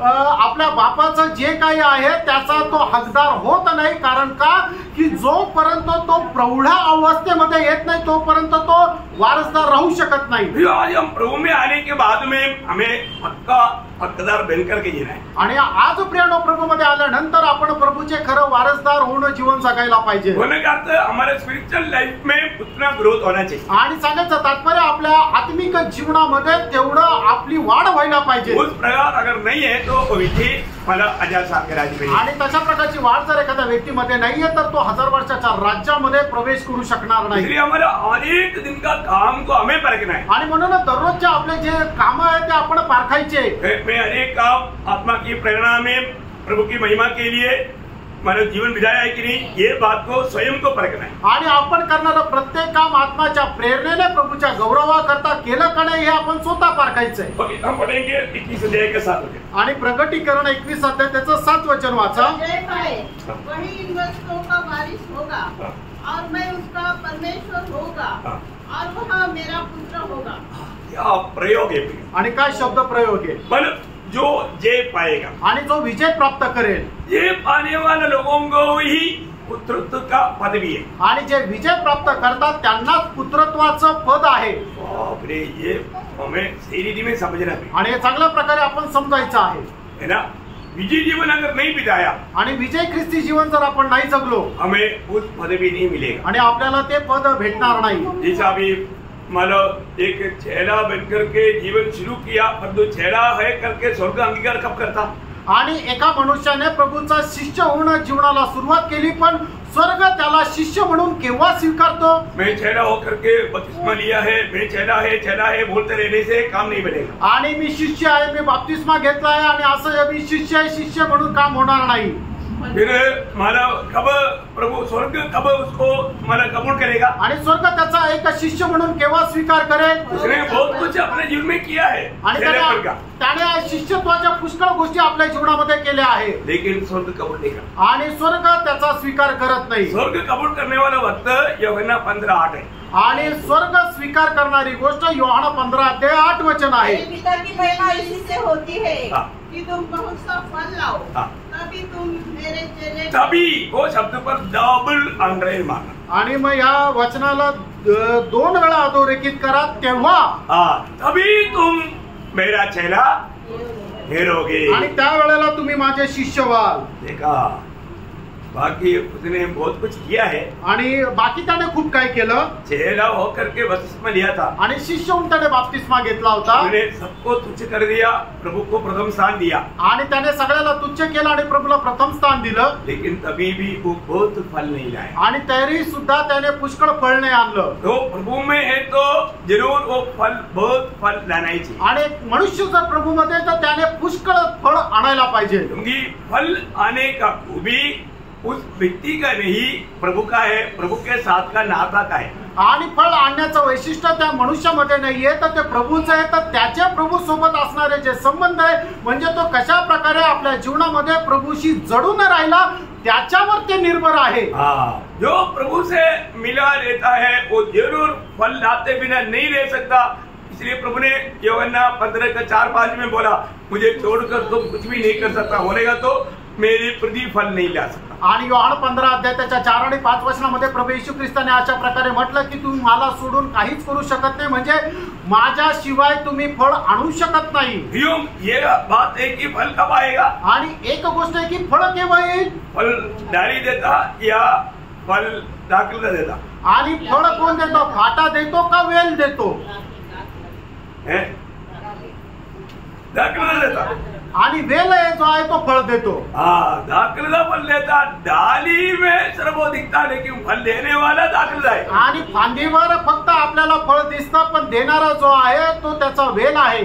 आपल्या बापाचं जे काही आहे त्याचा तो हकदार होत नाही। कारण का की जोपर्यंत तो प्रौढा अवस्थेमध्ये येत नाही तोपर्यंत तो वारसदार राहू शकत नाही।
आज हम प्रभु में आने के बाद में हमें पक्का हकदार बनकर के जीना है।
आणि आज प्रियानो प्रभूमध्ये आल्यानंतर आपण प्रभूचे खरं वारसदार होणं जीवन जगायला पाहिजे।
होने का अर्थ हमारे स्पिरिचुअल लाइफ में उतना ग्रोथ होना चाहिए।
आणि सांगायचं तात्पर्य आपल्या आत्मिक जीवनामध्ये तेवढं आपली वाढ व्हायला पाहिजे।
उस प्रकार अगर नहीं है तो वो व्यक्ति मतलब अजात साहब के राज्य में,
आणि तशा प्रकारची वाढ जर एखाद्या व्यक्तीमध्ये नाहीये तर तो 1000 वर्षाच्या राज्यामध्ये प्रवेश करू शकणार नाही।
इसलिए हमारा हर एक दिन का काम को हमें परखना है।
आणि म्हणून दररोजचे आपले जे काम आहे ते आपण पारखायचे।
मैं अनेक काम आत्मा की प्रेरणा में प्रभु की महिमा के लिए मतलब जीवन बिताया है कि नहीं, ये बात को स्वयं को परखना है।
आणि आपण करणारं प्रत्येक काम आत्माच्या प्रेरणेने प्रभूच्या गौरवाकरता केलं का नाही हे आपण स्वतः पारखायचंय।
हम पढ़ेंगे 21 अध्याय के 7 वचन।
आणि प्रगटीकरण 21 अध्याय त्याचं 7 वचन वाचा।
जय पाए वही इन वस्तुओं का वारिस होगा और मैं उसका परमेश्वर होगा और वह मेरा पुत्र होगा।
क्या प्रयोग है,
आणि काय शब्द प्रयोग आहे?
मतलब जो जय पाएगा,
आणि जो विजय प्राप्त करेल,
ये पाने वाले लोगों को ही पुत्रत्व का पदवी है।
आणि जे विजय प्राप्त करतात त्यांनाच पुत्रत्वाचं पद आहे।
बाप रे, ये हमें सही रीति में समझना है,
आणि हे चांगल्या प्रकारे आपण समजायचं आहे
ना। विजय जीवन अगर नहीं बिताया
आणि विजय ख्रिस्ती जीवन जर आपण नाही जगलो
हमें उस पदवी नहीं मिलेगा।
आणि आपल्याला ते पद भेटणार नाही।
जैसा भी मतलब एक चेला बनकर के जीवन शुरू किया, पर जो चेला है करके स्वर्ग अंगीकार कब करता?
आणि एका मनुष्याने प्रभूचा शिष्य होणं जीवनाला सुरुवात केली, पण स्वर्ग त्याला शिष्य म्हणून केव्हा स्वीकारतो?
मैं चेला होकर के बपतिस्मा लिया है, मैं चेला है बोलते रहने से काम नहीं बनेगा।
आणि मी शिष्य आहे, मी बपतिस्मा घेतला आहे आणि असं मी शिष्य म्हणून काम होणार नाही।
फिर माला कब प्रभु स्वर्ग कब उसको माला कबूल करेगा?
आणि स्वर्ग त्याचा एक शिष्य म्हणून केव्हा स्वीकार करेल?
उसने बहुत कुछ अपने जीवन में किया है,
आणि त्याने शिष्यत्वाच्या पुष्कळ गोष्टी आपल्या जीवनामध्ये केल्या आहेत,
लेकिन स्वर्ग कबूल नहीं करता।
आणि स्वर्ग त्याचा स्वीकार करत नाही।
स्वर्ग कबूल करने वाला वक्त यूहन्ना 15:8 है।
आणि स्वर्ग स्वीकार करणारी गोष्ट यूहन्ना 15 अध्याय 8 वचन आहे।
पिता की महिमा इसी से होती है
कि तुम बहुत सा फल लाओ, तभी तुम मेरे चेले।
तभी वो शब्द पर डबल अंडरलाइन मारना।
आणि मग या वचनाला 2 वेळा अधोरेखित करा, तेव्हा
तभी तुम मेरा चेला ठहरोगे।
आणि त्या वेळेला तुम्ही माझे शिष्य व्हाल।
देखा, बाकी उसने बहुत कुछ किया है,
आणि बाकी त्याने खूप काय केलं।
चेला होकर के बपतिस्मा लिया था,
आणि शिष्य होऊन त्याने बपतिस्मा घेतला होता।
उसने सबको तुच्छ कर दिया, प्रभु को प्रथम स्थान दिया,
आणि त्याने सगळ्याला तुच्छ केलं आणि प्रभूला प्रथम स्थान दिलं।
लेकिन तभी भी वो बहुत फल नहीं लाए।
आणि तरी सुद्धा त्याने पुष्कळ फळ नाही आणलं।
तो प्रभु में है तो जरूर वो फल बहुत फल लाना ही चाहिए।
आणि मनुष्य जर प्रभू मध्ये तर त्याने पुष्कळ फळ आणायला पाहिजे,
क्योंकि फल आने का खूबी उस व्यक्ति का नहीं, प्रभु का है, प्रभु के साथ का नाता का है।
आणि फळ आणण्याचं वैशिष्ट्य त्या मनुष्यामध्ये नाहीये, तर ते प्रभूचं आहे. तर त्याच्या प्रभू सोबत असणारे जे संबंध आहे, म्हणजे तो कशा प्रकारे आपल्या जीवनामध्ये प्रभूशी जडून राहिला त्याच्यावर ते निर्भर आहे.
जो प्रभु से मिला रहता है वो जरूर फल लाते बिना नहीं रह सकता. इसलिए प्रभु ने यूहन्ना 15:4-5 में बोला, मुझे छोड़कर तुम कुछ भी नहीं कर सकता, बोलेगा तो मेरी प्रति फल नहीं ला सकता.
आणि योहान 15 अध्याय त्याच्या 4 आणि 5 वचनामध्ये प्रभू येशू ख्रिस्ताने अशा प्रकारे म्हटलं की तुम्ही मला सोडून काहीच करू शकत नाही, म्हणजे माझ्याशिवाय तुम्ही फळ आणू शकत नाही.
ये बात है कि फल कब आएगा?
आणि एक गोष्ट आहे की फळ केव्हा येईल? फल
डाली देता या फल दाखला देता?
आणि फळ कोण देतो? फाटा देतो का वेल देतो?
दाखला देता.
आणि वेल जो आहे तो फळ देतो.
दाखला फल देता. डाली में सर्व दिखता लेकिन फल देने वाला दाखला है.
आणि फांदीवर फक्त आपल्याला फळ दिसतं, पण देणारा जो आहे तो त्याचा वेल आहे.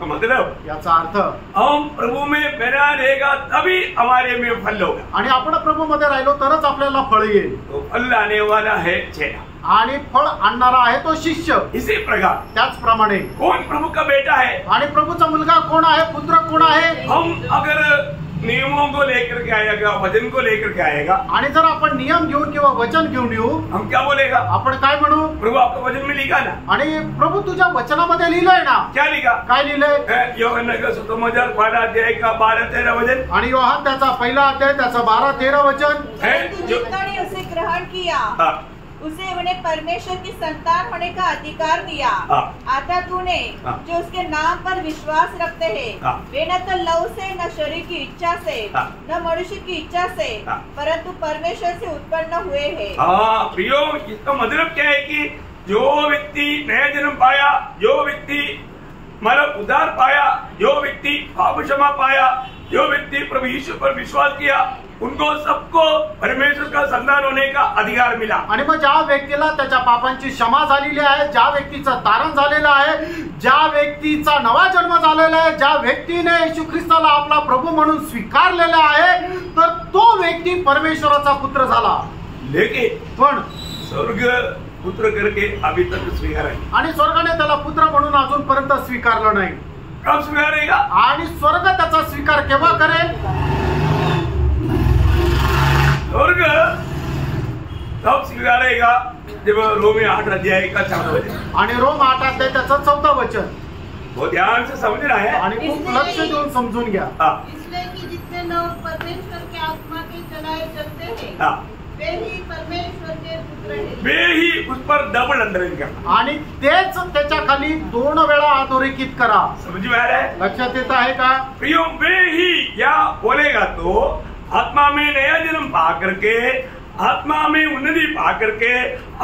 मतलब
याचा अर्थ
हम प्रभु में बना रहेगा तभी हमारे में फल होगा.
आणि आपण प्रभू मध्ये राहिलो तरच आपल्याला फळ येईल.
तो फल लाने वाला है चेला,
आणि फळ आणणारा आहे तो शिष्य.
इसी प्रकार
त्याचप्रमाणे
कौन प्रभु का बेटा है?
आणि प्रभूचा मुलगा कोण आहे? पुत्र कोण आहे?
हम अगर नियमों को लेकर के आएगा, वचन को लेकर के आएगा,
आणि जर आपण नियम घेऊन किंवा वचन घेऊन येऊ,
हम क्या बोलेगा?
आपण काय म्हणू?
प्रभु आपका वचन में लिखा ना.
आणि प्रभू तुझ्या वचनामध्ये लिहिलंय ना.
क्या लिखा?
काय लिहिलंय?
यूहन्ना का 17 अध्याय का 12-13 वचन.
आणि योहान त्याचा 1 अध्याय त्याचा 12-13 वचन.
जिन्होंने उसे ग्रहण किया उसे उन्हें परमेश्वर की संतान होने का अधिकार दिया. आता तूने जो उसके नाम पर विश्वास रखते हैं वे न तो लहू से, न शरीर की इच्छा से, न मनुष्य की इच्छा से, परंतु परमेश्वर से उत्पन्न हुए हैं.
प्रियो, इसका मतलब क्या है कि जो व्यक्ति नया जन्म पाया, जो व्यक्ति मतलब उद्धार पाया, जो व्यक्ति पाप क्षमा पाया, जो व्यक्ति प्रभु यीशु पर विश्वास किया, उनको सबको परमेश्वर का संतान होने का अधिकार मिला.
आणि मग ज्या व्यक्तीला त्याच्या पापांची क्षमा झालेली आहे, ज्या व्यक्तीचं तारण झालेलं आहे, ज्या व्यक्तीचा नवा जन्म झालेला आहे, ज्या व्यक्तीने येशू ख्रिस्ताला आपला प्रभू म्हणून स्वीकारलेला आहे, तर तो व्यक्ती परमेश्वराचा पुत्र झाला.
लेकिन
पण
स्वर्ग पुत्र करके अभी तक स्वीकार आहे. आणि
स्वर्गाने त्याला पुत्र म्हणून अजूनपर्यंत स्वीकारलं नाही.
कब स्वीकारेगा?
आणि स्वर्ग त्याचा स्वीकार केव्हा करेल?
स्वर्ग तब स्वीकारेगा जब रोमी 8 अध्याय का 4 वचन.
आणि रोम 8 अध्याय त्याचं 4 वचन.
वो ध्यान से समझ रहा है
आणि खूप लक्ष देऊन समजून घ्या.
इसलिए कि जितने लोग परमेश्वर के आत्मा के चलाए चलते हैं वे ही परमेश्वर के पुत्र हैं.
वे ही उस पर डबल अंडरलाइन करना.
आणि तेच त्याच्या खाली 2 वेळा अधोरेखित करा.
समझ में आ रहा है?
लक्षात येत आहे का?
प्रियो, वे ही या बोलेगा तो आत्मा में नया जन्म पा करके, आत्मा में उन्नति पा करके,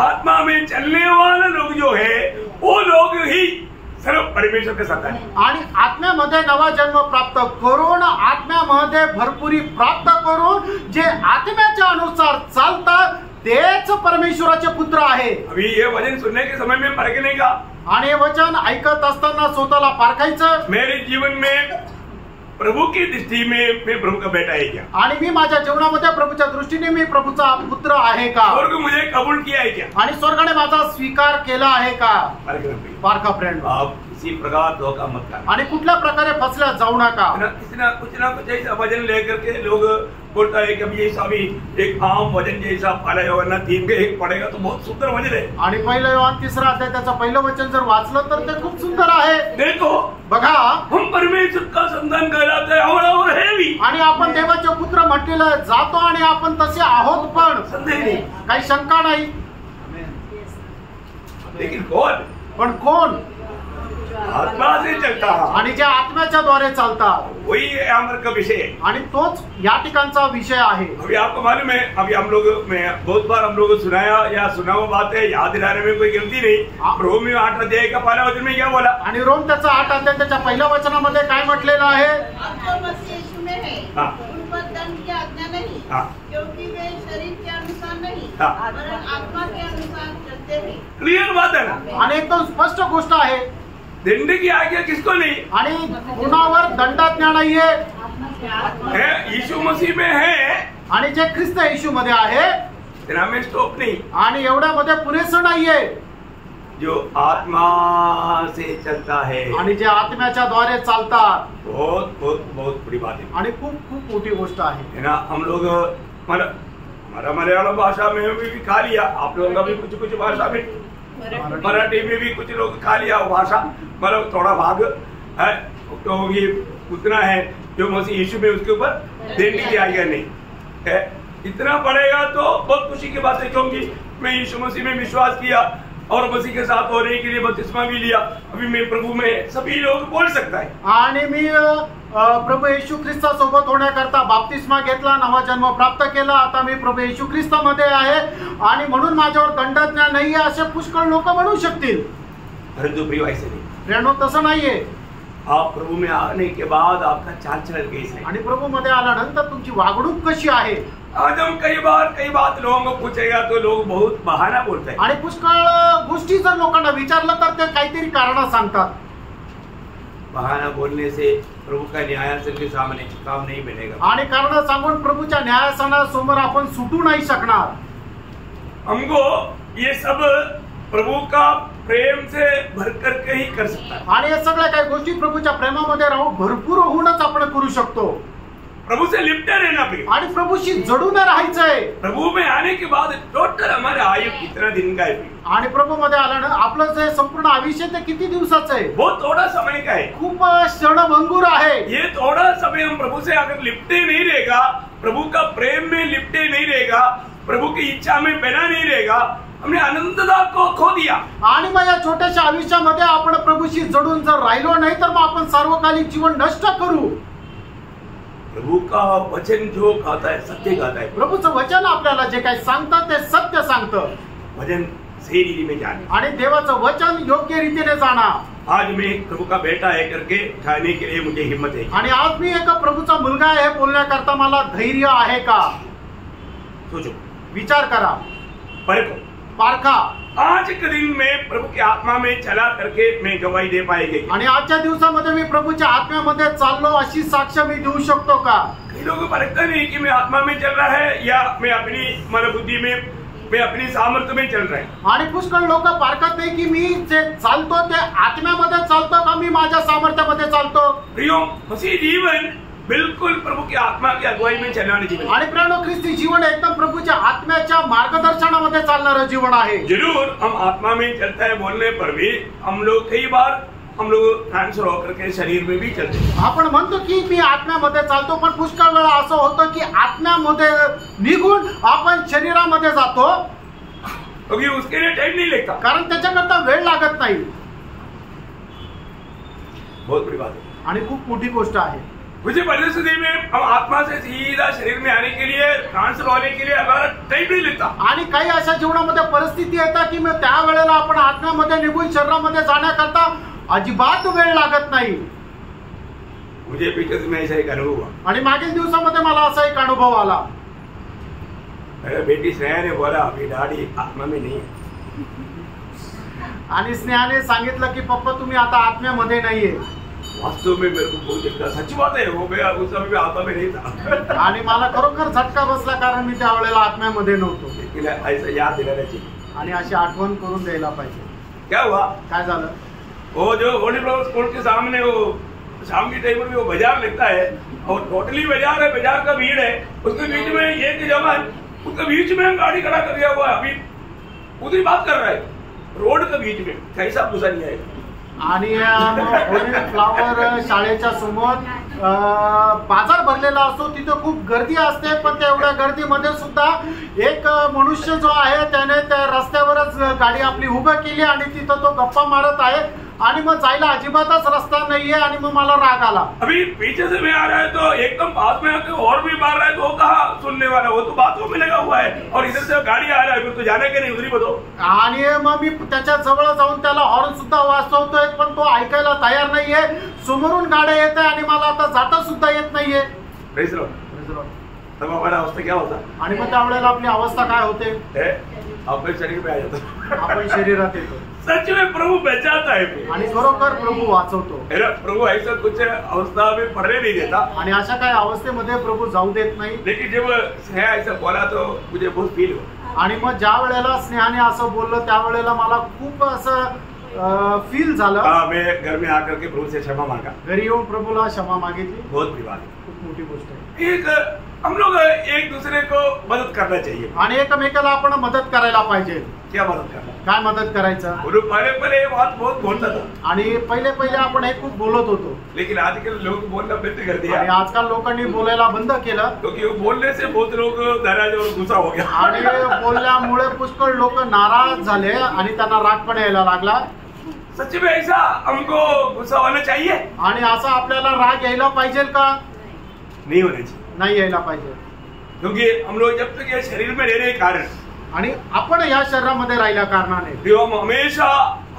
आत्मा में चलने वाले लोग जो है वो लोग ही सर्व परमेश्वर के संतान.
आणि आत्म्यामध्ये नवा जन्म प्राप्त करून, आत्म्यामध्ये भरपुरी प्राप्त करून जे आत्म्याच्या अनुसार चालतात तेच परमेश्वराचे पुत्र आहे.
अभी ये वचन सुनने के समय में परखने का,
आणि हे वचन ऐकत असताना स्वतःला पारखायचं.
मेरे जीवन में प्रभु की दृष्टी में मैं प्रभु का बेटा है क्या?
आणि मी माझ्या जीवनामध्ये प्रभूच्या दृष्टीने मी प्रभूचा पुत्र आहे का?
स्वर्ग मुझे कबूल किया है क्या?
आणि स्वर्गाने माझा स्वीकार केला आहे का? पारखा फ्रेंड.
आप इसी प्रकार धोखा मत करना.
आणि कुठल्या प्रकारे फसल्या जाऊ नका.
किसी ना कुछ ऐसा वजन लेकर के लोग बोलता है कि अभी ये स्वामी एक आम वजन जैसा पाला योना 3 के 1 पड़ेगा तो बहुत सुंदर वजन है.
आणि 1 योहान 3 अध्याय त्याचं 1 वचन जर वाचलं तर ते खूप सुंदर आहे.
देखो,
बघा,
हम परमेश्वर का संतान कहलाते हैं और है भी.
आणि आपण देवाचे पुत्र म्हटलेलं जातो आणि आपण तसे आहोत पण.
संदेह नाही,
काही शंका नाही.
लेकिन कौन?
पण कोण?
आत्मा से चलता
आणि जे आत्म्याच्या द्वारे चालतात
वही अमर का विषय है.
आणि तोच या ठिकाणचा विषय आहे.
अभी आपको मालूम है, अभी हम लोग में बहुत बार हम लोग को सुनाया या सुना हुआ बात है, याद दिलाने में कोई गलती नहीं. रोमी 8 अध्याय का 1 वचन में क्या बोला?
आणि रोम त्याचा 8 अध्याय त्याच्या 1 वचनामध्ये काय म्हटलेलं आहे?
मसीह यीशु में है उन पर दंड की आज्ञा नहीं, क्योंकि वे शरीर के अनुसार नहीं वरन आत्मा के अनुसार चलते हैं.
क्लियर बात है ना?
आणि एकदम स्पष्ट गोष्ट आहे.
दंड की आज्ञा किसको नहीं?
आणि कुणावर दंडाज्ञा नाहीये.
यीशु मसीह में है
आणि जे ख्रिस्त येशू मध्ये आहे
इतना में स्टॉप नहीं,
आणि एवढ्यामध्ये पुरेसं नाहीये,
जो आत्मा से चलता है,
आणि जे आत्म्याच्या द्वारे चालतात,
बहुत बहुत बहुत बड़ी बात है।
आणि खूप खूप मोठी गोष्ट आहे
है ना। हम लोग हमारा मलयालम भाषा में भी खा लिया, आप लोगों का भी कुछ कुछ भाषा में, मराठी में भी कुछ लोग खा लिया भाषा, मतलब थोड़ा भाग है, तो ये उतना है जो मसीह यीशु में उसके ऊपर देने की आज्ञा नहीं है। इतना पड़ेगा तो बहुत खुशी की बात है, क्योंकि मैं यीशु मसीह में विश्वास किया और मसीह के साथ होने के लिए बपतिस्मा भी लिया। अभी मैं प्रभु में सभी लोग बोल सकता है,
आणि मी प्रभू येशू ख्रिस्ता सोबत होण्याकरता बाप्तिस्मा घेतला, नवा जन्म प्राप्त केला, आता मी प्रभू येशू ख्रिस्तामध्ये आहे आणि म्हणून माझ्यावर दंडज्ञान नाहीये असे पुष्कळ लोक म्हणू शकतील।
परंतु प्रिय ऐसे नहीं,
प्रेरणो तसं नाहीये।
आप प्रभु में आने के बाद आपका चाल चलन कैसा है,
आणि प्रभू मध्ये आल्यानंतर तुमची वागणूक कशी आहे।
आज हम कई बात लोगों को पूछेगा तो लोग बहुत बहाना बोलते हैं,
आणि पुष्कळ गोष्टी जर लोकांना विचारलं तर ते काहीतरी कारण सांगतात।
बहाना बोलने से प्रभु का न्यायासन के सामने काम नहीं बनेगा,
आणि कारण सांगून प्रभूच्या न्यायासनासमोर आपण सुटू नाही शकणार।
हमको ये सब प्रभु का प्रेम से भर करके ही कर सकता है,
आणि हे सगळ्या काही गोष्टी प्रभूच्या प्रेमामध्ये राहून भरपूर होऊनच आपण करू शकतो।
प्रभु से लिपटे रहना भी,
आणि प्रभूशी जडून राहायचंय।
प्रभु में आने के बाद टोटल हमारे आयु कितना दिन का है,
आणि प्रभू मध्ये आल्यानं आपलं जे संपूर्ण आयुष्य ते किती दिवसाचं आहे,
वो थोड़ा समय का है,
खूप क्षणभंगूर आहे।
ये थोड़ा समय हम प्रभु से अगर लिपटे नहीं रहेगा, प्रभु का प्रेम में लिपटे नहीं रहेगा, प्रभु की इच्छा में बना नहीं रहेगा, हमने अनंतता को खो दिया।
आणि मग या छोट्याशा आयुष्यामध्ये आपण प्रभूशी जडून जर राहिलो नाही तर मग आपण सार्वकालिक जीवन नष्ट करू।
प्रभु का वचन जो कहता है सत्य कहता है,
प्रभूचं वचन आपल्याला जे काही सांगतं ते सत्य सांगतं,
वचन सही रीति में जाने।
आणि देवाचं वचन योग्य रीतीने जाणा।
आज मैं प्रभु का बेटा है करके ठाने के लिए मुझे हिम्मत है,
आणि आज मी एक प्रभूचा मुलगा आहे बोलण्याकरता मला धैर्य आहे का?
सोचो,
विचार करा,
परखो,
पारखा।
आज के दिन में प्रभु की आत्मा में चला करके मैं गवाही दे पाएंगे,
आणि आजच्या दिवसामध्ये मी प्रभूच्या आत्म्यामध्ये चाललो अशी साक्ष मी देऊ शकतो का?
कई लोगों को परखता नहीं कि मैं आत्मा में चल रहा है या मैं अपनी मन बुद्धि में, मैं अपनी सामर्थ्य में चल रहा है।
आणि पुष्कळ लोक पारखत नाही की मी जे चालतो ते आत्म्यामध्ये चालतो का मी माझ्या सामर्थ्यामध्ये चालतो।
प्रियो, मसीह जीवन बिल्कुल प्रभु की आत्मा की अगुवाई में चलने वाले जीवन,
आणि प्रेरणो ख्रिस्ती जीवन एकदम प्रभूच्या आत्म्याच्या मार्गदर्शनामध्ये चालणारं जीवन आहे।
जरूर हम आत्मा में चलता है बोलने पर भी हम लोग कई बार हम लोग ट्रांसफर होकर के शरीर में भी चलते हैं।
आपण म्हणतो की मी आत्म्यामध्ये चालतो, पण पुष्कळ वेळा असं होतं की आत्म्यामध्ये निघून आपण शरीरामध्ये जातो,
क्योंकि उसके लिए टाइम नहीं लगता,
कारण त्याच्याकरता वेळ लागत नाही।
बहुत बड़ी बात है
आणि खूप मोठी गोष्ट आहे।
मुझे परिस्थिति में हम आत्मा से सीधा शरीर में आने के लिए, ट्रांसफर होने के लिए हमारा टाइम नहीं लगता।
आणि काही अशा जीवनामध्ये परिस्थिती येतात की मग त्यावेळेला आपण आत्म्यामध्ये निघून शरीरामध्ये जाण्याकरता अजिबात वेळ लागत नाही।
मुझे बीच में ऐसा एक अनुभव हुआ,
आणि मागील दिवसामध्ये मला असा एक अनुभव आला।
मेरा बेटी स्नेहा ने बोला अभी डैडी आत्मा में नहीं है,
आणि स्नेहाने सांगितलं की पप्पा तुम्ही आता आत्म्यामध्ये नाहीये।
वास्तव में मेरे को बहुत झटका, सच्ची बात है, वो मैं उस समय आत्मा में नहीं था।
आणि मला खरोखर झटका बसला, कारण मी त्यावेळेला आत्म्यामध्ये नव्हतो।
लेकिन ऐसा याद दिलाना चाहिए।
आणि अशी आठवण करून द्यायला पाहिजे।
क्या हुआ,
काय झालं?
वो जो होली फ्लावर स्कूल के सामने वो शाम की टाइम में वो बाजार लगता है और टोटली बाजार है, बाजार का भीड़ है, उसके बीच में एक जवान उसके बीच में गाड़ी खड़ा कर दिया हुआ है, अभी उधर बात कर रहा है रोड के बीच में, कैसा गुस्सा नहीं आएगा।
आणि होली फ्लावर शाळेच्या समोर बाजार भरलेला असतो, तिथे खूप गर्दी असते, पण त्या एवढ्या गर्दीमध्ये सुद्धा एक मनुष्य जो आहे त्याने त्या रस्त्यावरच गाडी आपली उभं केली आणि तिथं तो गप्पा मारत आहे आणि मग जायला अजिबातच रस्ता नाहीये। आणि मग मला राग आला।
अभी पीछे से मैं आ रहा है तो एकदम पास में आके और भी मार रहा है, तो वो कहा सुनने वाला, वो तो बातों में लगा हुआ है और इधर से गाड़ी आ रहा है, फिर तो जाने के नहीं उधर ही बताओ।
आणि मग मी त्याच्या जवळ जाऊन त्याला हॉर्न सुद्धा वाजवतोय, पण तो ऐकायला तयार नाहीये। समोरून गाड्या येत आहे आणि मला आता जाता सुद्धा येत नाहीये।
तब हमारा अवस्था क्या होता?
आणि मग त्यावेळेला आपली अवस्था काय होते?
अपने शरीर में आ जाता.
आपण शरीरात येतो.
सच में प्रभु बचाता है.
आणि खरोखर प्रभू वाचवतो.
प्रभु ऐसा कुछ अवस्था में पढ़ने नहीं देता.
आणि अशा काही अवस्थेमध्ये प्रभू जाऊ देत नाही.
लेकिन जब स्नेहा ऐसा बोला तो मुझे बहुत फील हुआ.
आणि मग ज्या वेळेला स्नेहाने असं बोललं त्यावेळेला मला खूप असं फील झालं.
मैं घर में आकर के प्रभु से क्षमा मांगा.
घरी येऊन प्रभूला क्षमा मागितली.
बहुत बड़ी बात,
खूप मोठी गोष्ट आहे.
एक हम लोग एक दूसरे को मदद करना चाहिए.
आणि एकमेकाला आपण मदत करायला पाहिजे.
क्या मदद करना?
काय मदत करायचं?
पहले ये बात बहुत बोलता था.
आणि पहिले आपण हे खूप बोलत होतो.
लेकिन आजकल लोग बोलना बंद कर दिया.
आणि आजकाल लोकांनी बोलायला बंद केलं.
क्योंकि वो बोलने से बहुत लोग नाराज और गुस्सा हो गया.
आणि बोलल्यामुळे पुष्कळ लोक नाराज झाले आणि त्यांना राग पण यायला लागला.
सच में ऐसा हमको गुस्सा होना चाहिए?
आणि असा आपल्याला राग यायला पाहिजे का?
नहीं होना चाहिए.
नाही यायला पाहिजे.
क्योंकि हम लोग जब तक ये शरीर में रहने के कारण
आणि आपण या शरीरामध्ये राहिल्या कारणाने
हम हमेशा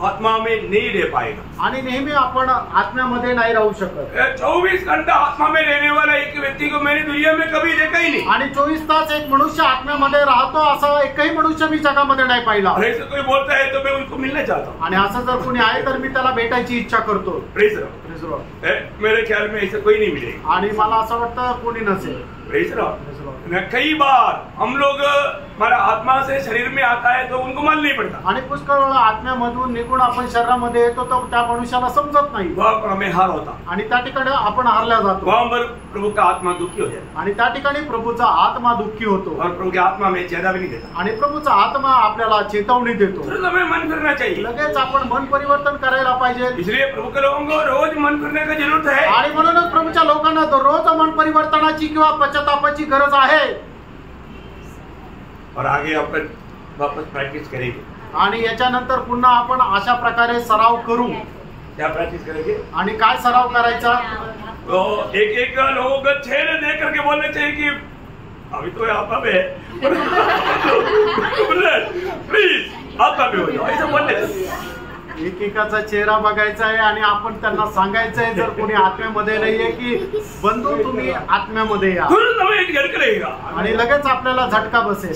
आत्मा में नहीं रह पाएगा.
आणि नेहमी आपण आत्म्यामध्ये नाही राहू शकत.
24 घंटा आत्मा में रहने वाला एक व्यक्ति को मैंने दुनिया में कभी देखा ही नहीं.
आणि 24 तास एक मनुष्य आत्म्यामध्ये राहतो असा एकही मनुष्य मी जगामध्ये नाही पाहिला.
ऐसा कोई बोलता है तो मैं उनको मिलना चाहता हूँ.
आणि असं जर कोणी आहे तर मी त्याला भेटायची इच्छा करतो.
प्रेज रहो. मेरे ख्याल में ऐसा कोई नहीं मिलेगा.
आणि मला असं वाटतं कोणी नसेल.
प्रेज रहो. कई बार हम लोग हमारा आत्मा से शरीर में आता है तो उनको मालूम नहीं पड़ता.
आणि पुष्कळ वेळा आत्म्यामधून निघून आपण शरीरामध्ये येतो तर त्या मनुष्याला समजत नाही.
वहाँ पर हमें हार होता.
आणि त्या ठिकाणी आपण हारल्या जातो.
वहाँ पर प्रभु का आत्मा दुखी हो जाता.
आणि त्या ठिकाणी प्रभूचा आत्मा दुःखी होतो.
और प्रभु की आत्मा में चेतावनी नहीं देता.
आणि प्रभूचा आत्मा आपल्याला चेतावणी देतो.
हमें मन फिरना चाहिए.
लगेच आपण मन परिवर्तन करायला पाहिजे.
इसलिए प्रभु के लोगों को रोज मन फिरने की जरूरत है.
आणि म्हणूनच प्रभूच्या लोकांना दररोज मन परिवर्तनाची किंवा पश्चातापाची गरज आहे.
और आगे अपन वापस प्रैक्टिस करेंगे.
आणि याच्यानंतर पुन्हा आपण अशा प्रकारे सराव करू.
क्या प्रैक्टिस करेंगे? आणि
काय सराव करायचा?
तो एक लोगों को चेहरे देख करके बोलना चाहिए कि अभी तो आत्मा में है. प्लीज आत्मा में हो जाओ. ऐसा बोलने
एकेकाचा चेहरा बघायचा आहे आणि आपण त्यांना सांगायचं आहे जर कोणी आत्म्यामध्ये नाहीये की बंधू तुम्ही आत्म्यामध्ये या. आणि लगेच आपल्याला झटका बसेल.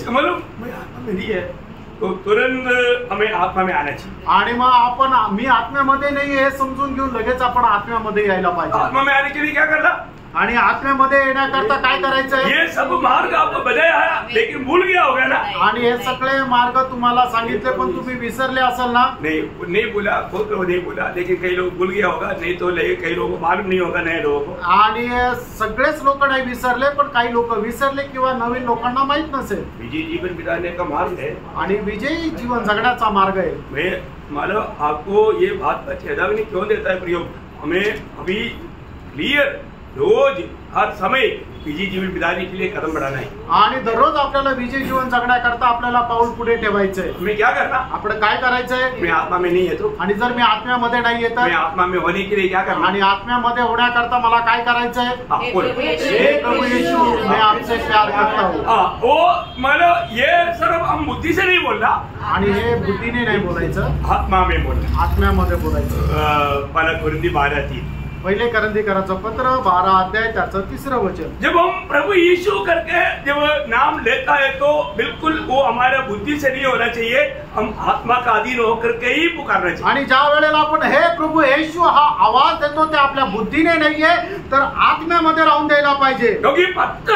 तो तुरंत हमें आत्मा में आना चाहिए.
आणि मग आपण मी आत्म्यामध्ये नाही हे समजून घेऊन लगेच आपण आत्म्यामध्ये यायला पाहिजे.
आत्मा में आने के लिए क्या करना?
आणि आत्म्यामध्ये येण्याकरता काय करायचं?
ये सब मार्ग आपको बताया है लेकिन भूल गया होगा ना.
आणि हे सगळे मार्ग तुम्हाला सांगितले पण तुम्ही विसरले असाल ना.
नहीं बोला, बहुत लोग नहीं बोला लेकिन कई लोग भूल गया होगा. नहीं तो कई लोगों को मालूम नहीं होगा, नए लोगों को.
आणि सगळेच लोक नाही विसरले पण काही लोक विसरले किंवा नवीन लोकांना माहित नसेल.
विजयी जीवन बिताने का मार्ग है
आणि विजयी जीवन जगण्याचा मार्ग आहे.
मैं मतलब आपको ये बात का चेतावनी क्यों देता है प्रयोग? हमें अभी क्लियर रोज हर समय विजयी जीवन बिताने के लिए कदम बढ़ाना है.
आणि दररोज आपल्याला विजयी जीवन जगण्याकरता आपल्याला पाऊल पुढे ठेवायचंय.
हमें क्या करना?
आपण काय करायचंय?
मैं आत्मा में नहीं येतो.
आणि जर मी आत्म्यामध्ये नाही येत
मैं आत्मा में होने के लिए क्या करना?
आणि आत्म्यामध्ये होण्याकरता मला काय करायचंय?
हे
प्रभु यीशु मैं आपसे प्यार करता हूँ.
वो मतलब ये सिर्फ हम बुद्धि से नहीं बोल रहा.
आणि हे बुद्धीने नाही बोलायचं,
आत्मा में बोलना.
आत्म्यामध्ये बोलायचं.
पहिला कोरिंथी 12:3
पहिले करंथीकरांचं पत्र 12 अध्याय त्याचं 3रं वचन.
जब हम प्रभु यीशु करके जब नाम लेता है तो बिल्कुल वो हमारा बुद्धि से नहीं होना चाहिए. हम आत्मा का अधीन होकर के ही पुकारना चाहिए.
आणि ज्या वेळेला आपण हे प्रभु येशू हा आवाज देतो ते आपल्या बुद्धीने नाहीये तर आत्म्यामध्ये राहून द्यायला पाहिजे.
क्योंकि फक्त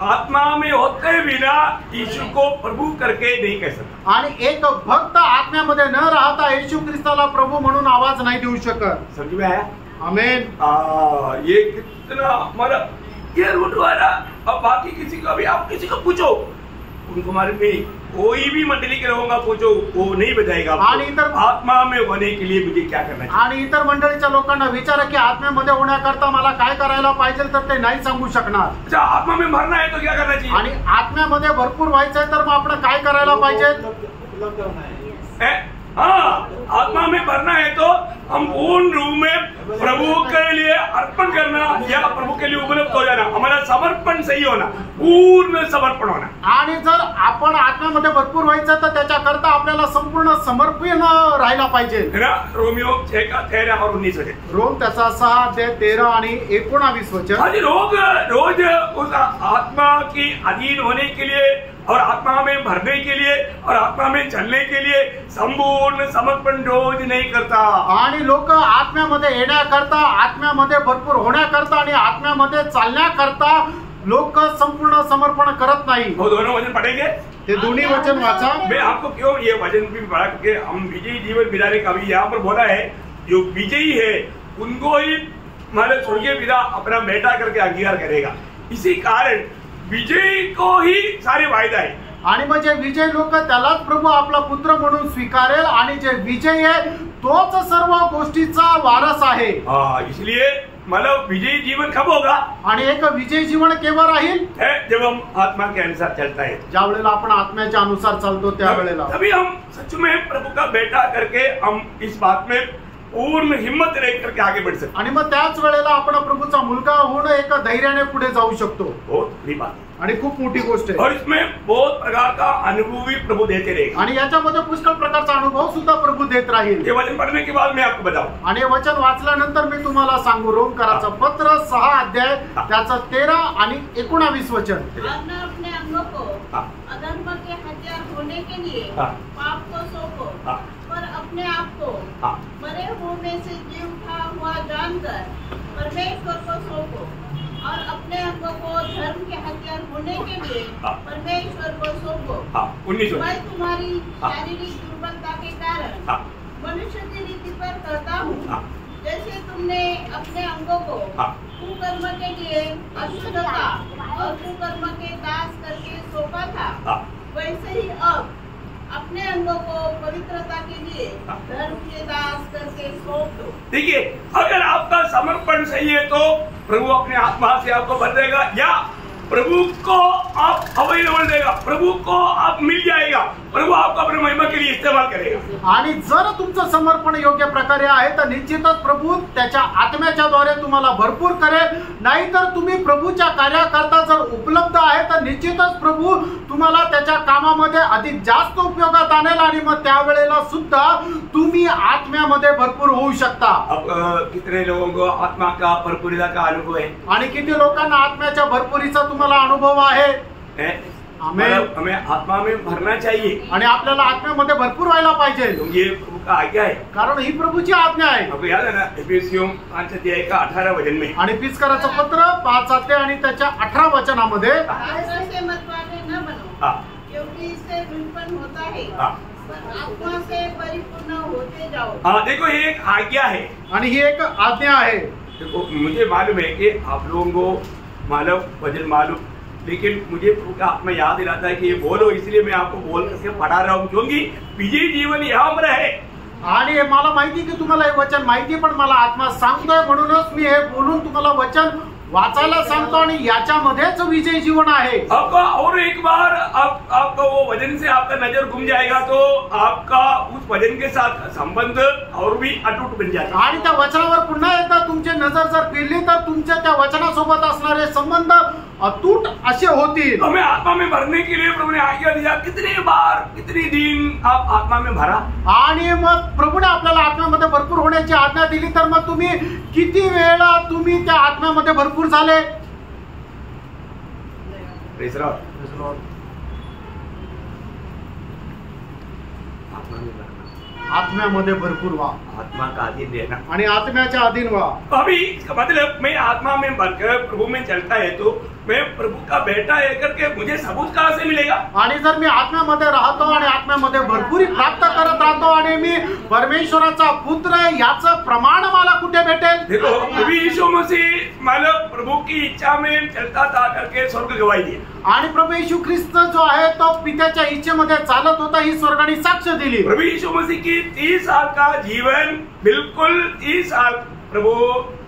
आत्मा में होते बिना यीशु को प्रभु करके नहीं कह सकता.
आणि एक भक्त आत्म्यामध्ये न राहता येशू ख्रिस्ताला प्रभु म्हणून आवाज नाही देऊ शकत.
समझ में आया?
आमेन.
ये कितना हमारा ये रूट वाला. अब बाकी किसी का भी आप किसी को पूछो उनको मालूम नहीं. कोई भी मंडली के लोगों का पूछो वो नहीं बताएगा.
आणि इतर
आत्मा में होने के लिए मुझे क्या करना चाहिए?
आणि इतर मंडळीच्या लोकांना विचारा की आत्म्यामध्ये होण्याकरता मला काय करायला पाहिजे तर ते नाही सांगू शकणार.
अच्छा, आत्मा में भरना है तो क्या करना चाहिए?
आणि आत्म्यामध्ये भरपूर व्हायचंय तर मग आपण काय करायला पाहिजे?
हाँ, आत्मा में भरना है तो हम पूर्ण रूप में प्रभु के लिए अर्पण करना या प्रभु के लिए उपलब्ध हो जाना, हमारा समर्पण सही होना, पूर्ण समर्पण होना.
आणि जर आपण आत्म्यामध्ये भरपूर व्हायचं तर त्याच्याकरता आपल्याला संपूर्ण समर्पण राहायला पाहिजे.
है ना. रोमियो 6:13-19.
रोम त्याचा 6:13 आणि 19 वचन.
आज लोग रोज उस आत्मा की अधीन होने के लिए और आत्मा में भरने के लिए और आत्मा में चलने के लिए संपूर्ण समर्पण रोज नहीं करता.
आणि लोक आत्म्यामध्ये येण्याकरता, आत्म्यामध्ये भरपूर होण्याकरता आणि आत्म्यामध्ये चालण्याकरता लोक संपूर्ण समर्पण करत नाही.
वो दोनों वचन पढ़ेंगे.
ते दोन्ही वचन वाचा.
मैं आपको क्यों ये वचन भी पढ़ा के हम विजयी जीवन बिताने का भी यहाँ पर बोला है. जो विजयी है उनको ही हमारे स्वर्गीय पिता अपना बेटा करके अंगीकार करेगा. इसी कारण विजयी को ही सारे वायदा है.
आणि मग जे विजय लोक त्यालाच प्रभू आपला पुत्र म्हणून स्वीकारेल आणि जे विजय आहे तोच सर्व गोष्टीचा वारस आहे.
इसलिए मतलब विजयी जीवन कब होगा.
आणि एक विजयी जीवन केव्हा राहील.
जब हम आत्मा के अनुसार चलता है.
ज्या वेळेला आपण आत्म्याच्या अनुसार चालतो त्यावेळेला.
तभी हम सच में प्रभु का बेटा करके हम इस बात में पूर्ण हिम्मत लेकर के आगे बढ़ सकते.
आणि मग त्याच वेळेला आपण प्रभूचा मुलगा होऊन एक धैर्याने पुढे जाऊ शकतो.
बहुत बड़ी बात
आणि खूप मोठी गोष्ट आहे.
और इसमें बहुत प्रकार का अनुभव भी प्रभु देते रहेगा.
आणि याच्यामध्ये पुष्कळ प्रकारचा अनुभव सुद्धा प्रभू देत राहील.
ये वचन पढ़ने के बाद मैं आपको बताऊं.
आणि वचन वाचल्यानंतर मी तुम्हाला सांगू. रोमकराचं पत्र 6 अध्याय त्याचं 13 आणि 19 वचन.
अपने अपने अंगों को अधर्म के हथियार होने के लिए पाप को सौंपो, पर अपने आप को मरे हुए में से जी उठा हुआ जानकर परमेश्वर को सौंपो, और अपने अंगों को धर्म के हथियार होने के लिए परमेश्वर को सौंपो.
19.
मैं तुम्हारी शारीरिक दुर्बलता के कारण मनुष्य की रीति पर कहता हूँ, जैसे तुमने अपने अंगों को कुकर्म के लिए अशुद्धता और कुकर्म के दास करके सौंपा था, वैसे ही अब अपने अंगों को पवित्रता के लिए धर्म के दास करके सौंप दो.
देखिए, अगर आपका समर्पण सही है तो प्रभु अपने आत्मा से आपको भर देगा, या प्रभु को आप अवेलेबल देगा, प्रभु को आप मिल जाएगा, प्रभु आपको अपने महिमा के लिए इस्तेमाल करेगा.
आणि जर तुमचं समर्पण योग्य प्रकारे आहे तर निश्चितच प्रभू त्याच्या आत्म्याच्या द्वारे तुम्हाला भरपूर करेल. नाहीतर तुम्ही प्रभूच्या कार्याकरता जर उपलब्ध आहे तर निश्चितच प्रभू तुम्हाला त्याच्या कामामध्ये अधिक जास्त उपयोगात आणेल आणि मग त्यावेळेला सुद्धा तुम्ही आत्म्यामध्ये भरपूर होऊ शकता.
अब कितने लोगों को आत्मा का भरपूरता का अनुभव है.
आणि किती लोकांना आत्म्याच्या भरपुरीचा तुम्हाला अनुभव आहे.
हमें आत्मा में भरना चाहिए
आणि आपल्याला आत्म्यामध्ये भरपूर व्हायला पाहिजे.
ये प्रभु का आज्ञा है,
कारण ही प्रभूची आज्ञा आहे.
आपको याद है ना एफेसियों 5 अध्याय का 18 वचन में.
आणि फिसकराचं पत्र 5 अध्याय आणि त्याच्या 18 वचनामध्ये
से मतवाले न बनो, क्योंकि इससे विपन्न होता है, पर आत्मा से परिपूर्ण होते जाओ.
देखो ये एक आज्ञा है
आणि ही एक आज्ञा आहे.
देखो मुझे मालूम है कि आप लोगों को मालूम वचन मालूम, लेकिन मुझे प्रभु का आत्मा याद दिलाता है कि ये बोलो, इसलिए मैं आपको बोल करके पढ़ा रहा हूँ, क्योंकि विजयी जीवन यहाँ पर है.
आणि मला माहिती की तुम्हाला हे वचन माहिती, पण मला आत्मा सांगतोय म्हणूनच मी हे बोलून तुम्हाला वचन वाचायला सांगतो. आणि याच्यामध्येच विजय जीवन आहे.
आपका और एक बार आपका वो वचन से आपका नजर घूम जाएगा तो आपका उस वचन के साथ संबंध और भी अटूट बन जाएगा.
आणि त्या वचनावर पुन्हा एकदा तुमची नजर जर फिरली तर तुमच्या त्या वचनासोबत असणारे संबंध अतूट असे होतील.
हमें आत्मा में भरने के लिए प्रभु ने आज्ञा दिया. कितनी बार कितनी दिन आप आत्मा में भरा.
आणि मग प्रभूने आपल्याला आत्म्यामध्ये भरपूर होण्याची आज्ञा दिली, तर मग तुम्ही किती वेळा तुम्ही त्या आत्म्यामध्ये भरपूर झाले. आत्म्यामध्ये भरपूर व्हा,
आत्मा का अधीन रहना
आणि आत्म्याच्या अधीन व्हा.
अभी इसका मतलब मैं आत्मा में भरकर प्रभु में चलता है तो मैं प्रभु का बेटा है करके मुझे सबूत कहाँ से मिलेगा.
आणि जर मी आत्म्यामध्ये राहतो आणि आत्म्यामध्ये भरपुरी प्राप्त करत राहतो आणि मी परमेश्वराचा पुत्र याचं प्रमाण मला कुठे भेटेल.
देखो प्रभु यीशु मसीह मतलब प्रभु की इच्छा में चलता था करके स्वर्ग गवाही दी.
आणि प्रभू येशू ख्रिस्त जो आहे तो पित्याच्या इच्छेमध्ये चालत होता ही स्वर्गाने साक्ष दिली.
प्रभु यीशु मसीह की 30 साल का जीवन, बिल्कुल 30 साल प्रभु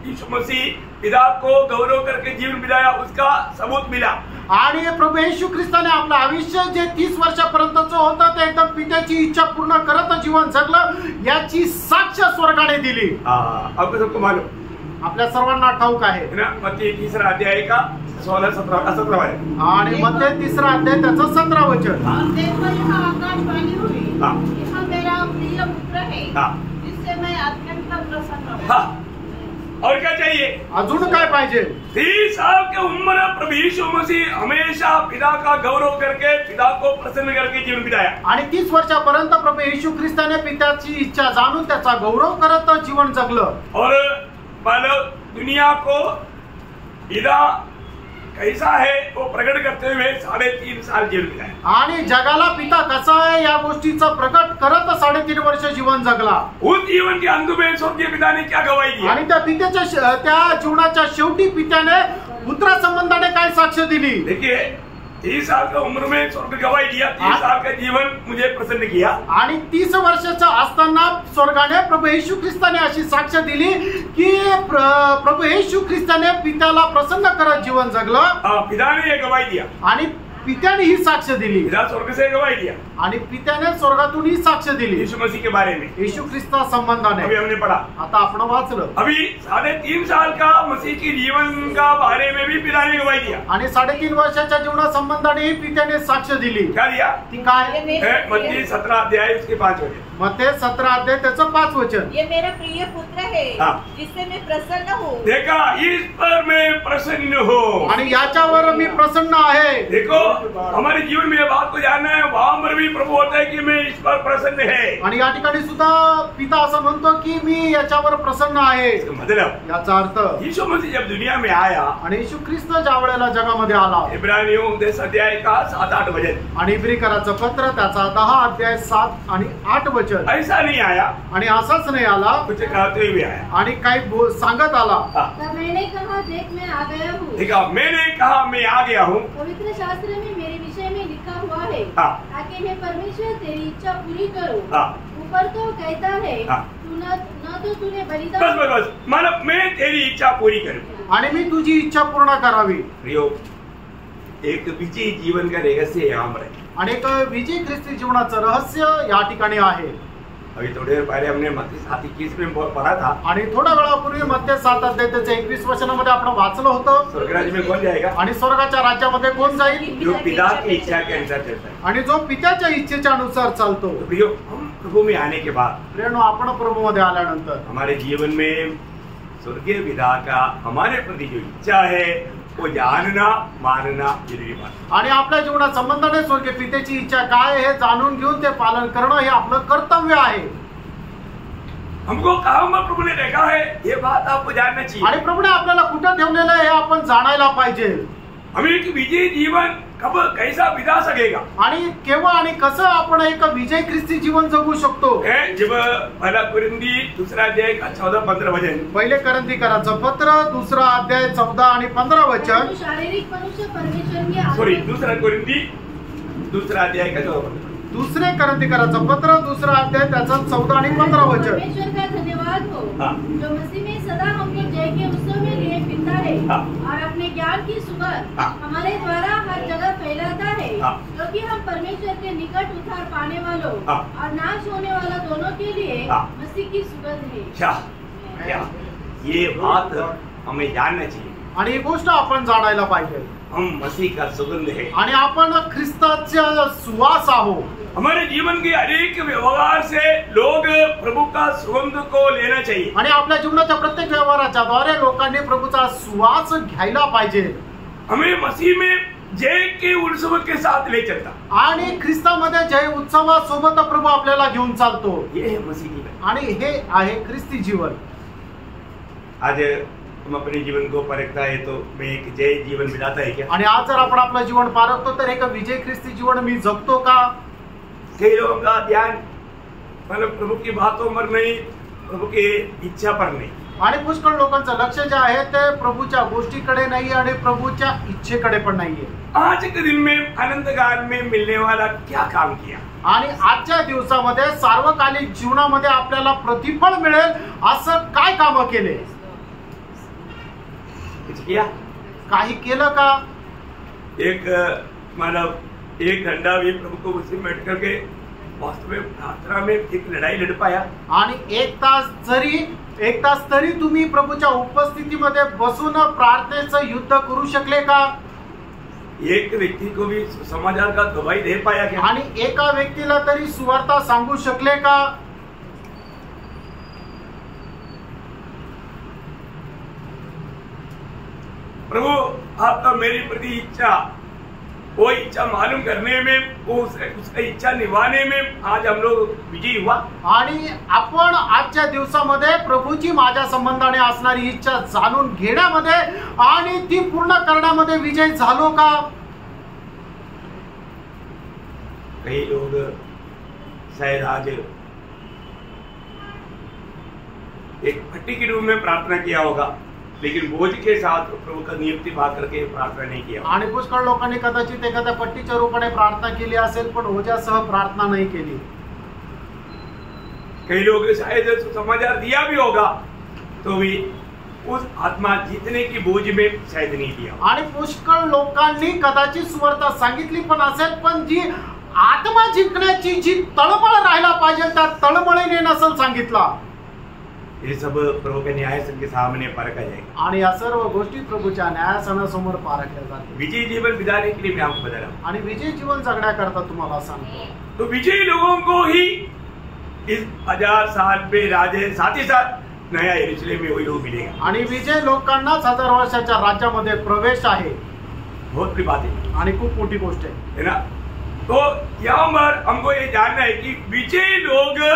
यीशु मसीह पिता को गौरव करके जीवन बिताया, उसका सबूत मिला।
आणि प्रभू येशू ख्रिस्ताने आपलं आयुष्य जे 30 वर्षापर्यंतचं होतं ते एकदम पित्याची इच्छा पूर्ण करत जीवन जगलं, याची साक्ष स्वर्गाने दिली।
आपको सबको मालूम,
आपल्या सर्वांना ठाऊक आहे
ना, मत्ती 3 अध्याय का 16-17 आहे,
आणि मत्ती 3 अध्याय त्याचं 17 वचन।
और देखो यहाँ आकाशवाणी हुई,
हाँ।
यह मेरा प्रिय पुत्र है,
हाँ।
जिससे मैं अत्यंत प्रसन्न हूँ।
और क्या चाहिए?
अजून काय पाहिजे?
30 साल की उम्र प्रभु यीशु मसीह हमेशा पिता का गौरव करके, पिता को प्रसन्न करके जीवन बिताया।
आणि 30 वर्षापर्यंत प्रभू येशू ख्रिस्ताने पित्याची इच्छा जाणून त्याचा गौरव करत जीवन जगलं।
और मानव दुनिया को पिता कैसा है वो प्रकट करते हुए 3.5 साल जीवन बिताया।
आणि जगाला पिता कसा आहे या गोष्टीचं प्रकट करत 3.5 वर्ष जीवन जगला।
उस जीवन के अंत में स्वर्गीय पिता ने क्या गवाही दी?
आणि त्या पित्याच्या त्या जीवनाच्या शेवटी पित्याने पुत्रा संबंधाने काय साक्ष दिली?
देखिए 30 साल का उम्र में स्वर्ग गवाही दिया, 30 साल का जीवन मुझे प्रसन्न किया।
आणि 30 वर्षाचा असताना स्वर्गाने प्रभु येशू ख्रिस्ताने अशी साक्ष दिली की प्रभु येशू ख्रिस्ताने पित्याला प्रसन्न करत जीवन जगलं।
पिता ने ये गवाही दिया
आणि पित्याने ही साक्ष दिली,
पिता स्वर्ग से गवाही दिया,
आणि पित्याने स्वर्गातून ही साक्ष दिली
यीशु मसीह के बारे में।
येशू ख्रिस्ता संबंधाने
अभी हमने पढ़ा,
आता आपण वाचलं।
अभी 3.5 साल का मसीह की जीवन का बारे में भी पिता ने गवाही दिया,
आणि 3.5 वर्षाच्या जीवना संबंधाने पित्याने साक्ष दिली।
क्या दिया?
ती काय?
मत्ती 17 अध्याय उसके 5 वचन।
मत्ती 17 अध्याय त्याचं 5 वचन।
ये मेरा प्रिय पुत्र है,
हाँ।
जिससे मैं प्रसन्न हूँ।
देखा, इस पर मैं प्रसन्न हूँ।
आणि याच्यावर मी प्रसन्न आहे।
देखो, हमारे जीवन में ये बात को जानना है, वहां पर भी प्रभु होता है कि मैं इस पर प्रसन्न है।
आणि या ठिकाणी सुद्धा पिता असं म्हणतो की मी याच्यावर प्रसन्न आहे।
मतलब
याचा अर्थ
यीशु मसीह जब दुनिया में आया,
आणि येशू ख्रिस्त ज्या वेळेला जगामध्ये आला,
इब्रानियों 10 अध्याय का 7-8 वचन,
आणि इब्रिकराचं पत्र त्याचा 10 अध्याय 7 आणि 8 वचन।
ऐसा नहीं आया,
आणि असाच नाही आला,
कुछ कहते हुए आया,
आणि काही सांगत आला।
तब मैंने कहा, देख मैं आ गया हूँ।
ठीक है, मैंने कहा मैं आ गया हूँ।
पवित्र शास्त्र में मेरे विषय में लिखा हुआ है,
हाँ।
ताकि मैं परमेश्वर तेरी इच्छा पूरी करूँ।
हाँ।
ऊपर तो कहता है,
हाँ।
तू न तो तूने
बस
बलिदान,
बस बस, मतलब मैं तेरी इच्छा पूरी करूँ।
आणि मी तुझी इच्छा पूर्ण करावी।
प्रियो, एक विजयी जीवन का रहस्य यहाँ पर है।
आणि एक विजय ख्रिस्ती जीवनाचं रहस्य या ठिकाणी आहे।
अभी थोड़ी देर पहले हमने मत्ती 7:21 में पढ़ा था,
आणि थोड्या वेळापूर्वी मत्ती 7 अध्याय त्याच्या 21 वचनामध्ये आपण वाचलं होतं,
स्वर्गराज में कौन जाएगा?
आणि स्वर्गाच्या राज्यामध्ये कोण जाईल?
जो पिता की इच्छा के अनुसार चलता है।
आणि जो पित्याच्या इच्छेच्या अनुसार चालतो।
तो प्रियो, हम प्रभु में आने के बाद
प्रेरणो, आपण प्रभूमध्ये आल्यानंतर
हमारे जीवन में स्वर्गीय पिता का हमारे प्रति जो इच्छा है वो जानना मानना जरूरी बात।
आणि आपल्या जीवनात संबंधाने स्वर्गीय पित्याची इच्छा काय हे जाणून घेऊन ते पालन करणं हे आपलं कर्तव्य आहे।
हमको कहाँ में प्रभु ने देखा है, ये बात आपको जानना चाहिए।
आणि प्रभूने आपल्याला कुठं ठेवलेलं आहे हे आपण जाणायला पाहिजे।
हमें एक विजयी जीवन कब कैसा बिता सकेगा,
आणि केव्हा आणि कसं आपण एक विजय ख्रिस्ती जीवन जगू शकतो?
जब पहला कुरिन्थी 2 अध्याय का 14-15 वचन,
पहिले करंथीकराचं पत्र 2 अध्याय 14 आणि 15 वचन।
शारीरिक मनुष्य परमेश्वर की
सॉरी 2 कुरिन्थी 2 अध्याय का 14-15,
दुसरे करंथीकराचं पत्र 2 अध्याय त्याचं 14 आणि 15 वचन।
परमेश्वर का धन्यवाद हो,
हाँ।
जो मसीह में सदा हम लोग जय के उत्सव में लिए फिरता है,
हाँ।
और अपने ज्ञान की सुगंध
हाँ।
हमारे द्वारा हर जगह फैलाता है,
हाँ।
क्योंकि हम परमेश्वर के निकट उद्धार पाने वालों
हाँ।
और नाश होने वाला दोनों के लिए
हाँ।
मसीह की सुगंध है।
क्या ये बात हमें जानना चाहिए।
आणि ही गोष्ट आपण जाणायला पाहिजे।
हम मसीह का सुगंध है,
आणि आपण ख्रिस्ताचा सुवास आहोत।
हमारे जीवन के अनेक व्यवहार से लोग प्रभु का सुगंध को लेना चाहिए।
आणि आपल्या जीवनाच्या प्रत्येक व्यवहाराच्या द्वारे लोकांनी प्रभूचा सुवास घ्यायला पाहिजे।
हमें मसीह में जय के उत्सव के साथ ले चलता,
आणि ख्रिस्तामध्ये जय उत्सवासोबत प्रभू आपल्याला घेऊन चालतो।
ये है मसीह जीवन।
आणि हे आहे ख्रिस्ती जीवन।
आज हम अपने जीवन को परखता है तो मैं एक जय जीवन बिताता है क्या?
आणि आज जर आपण आपलं जीवन पारखतो तर एक विजय ख्रिस्ती जीवन मी जगतो का?
कई लोगों का ध्यान मतलब प्रभु की बातों पर नहीं, प्रभु की इच्छा पर नहीं।
आणि पुष्कळ लोकांचं लक्ष जे आहे ते प्रभूच्या गोष्टीकडे नाही आणि प्रभूच्या इच्छेकडे पण नाहीये।
आज के दिन में अनंत काल में मिलने वाला क्या काम किया,
आणि आजच्या दिवसामध्ये सार्वकालिक जीवनामध्ये आपल्याला प्रतिफळ मिळेल असं काय कामं केले?
कुछ किया?
काही केलं का?
एक मतलब एक घंटा भी प्रभु को उसी में बैठ करके वास्तव में प्रार्थना में एक लड़ाई लड़ पाया?
आणि एक तास तरी तुम्ही प्रभूच्या उपस्थितीमध्ये बसून प्रार्थनेचं युद्ध करू शकले का?
एक व्यक्ति को भी समाचार का गवाही दे पाया क्या?
आणि एका व्यक्तीला तरी सुवार्ता सांगू शकले का?
प्रभु आपका मेरी प्रति इच्छा, वो इच्छा मालूम करने में, वो उसका इच्छा निभाने में आज हम लोग विजयी हुआ।
आणि आपण आजच्या दिवसामध्ये प्रभूची माझ्या संबंधाने असणारी इच्छा जाणून घेण्यामध्ये आणि ती पूर्ण करण्यामध्ये विजय झालो का?
कई लोग शायद आज एक भट्टी के रूप में प्रार्थना किया होगा, लेकिन बोझ के साथ प्रभु का नियुक्ति पा करके प्रार्थना नहीं किया।
आणि पुष्कळ लोकांनी कदाचित एखाद्या पट्टीच्या रूपाने प्रार्थना केली असेल, पण ओझ्यासह प्रार्थना नाही केली।
कई लोग शायद समाचार दिया भी होगा तो भी उस आत्मा जीतने की बोझ में शायद नहीं दिया।
आणि पुष्कळ लोकांनी कदाचित सुवार्ता सांगितली पण असेल, पण जी आत्मा जिंकण्याची जी तळमळ राहायला पाहिजे त्या तळमळीने नसेल सांगितला।
ये सब प्रभु के न्यायासन के सामने परखा जाएगा
आणि या सर्व गोष्टी प्रभूच्या न्यायासनासमोर पारखल्या जातील।
विजयी जीवन बिताने के लिए मैं आपको बता रहा हूँ।
आणि विजय जीवन जगण्याकरता तुम्हाला सांगतो,
तो विजयी लोगों को ही इस 1000 साल पे राजे साथ ही साथ नया यरूशलेम में वही लोग मिलेगा।
आणि विजय लोकांनाच 1000 वर्षाच्या राज्यामध्ये प्रवेश आहे।
बहुत बड़ी बात है
आणि खूप मोठी गोष्ट
है ना। तो यहाँ पर हमको ये जानना है कि विजयी लोग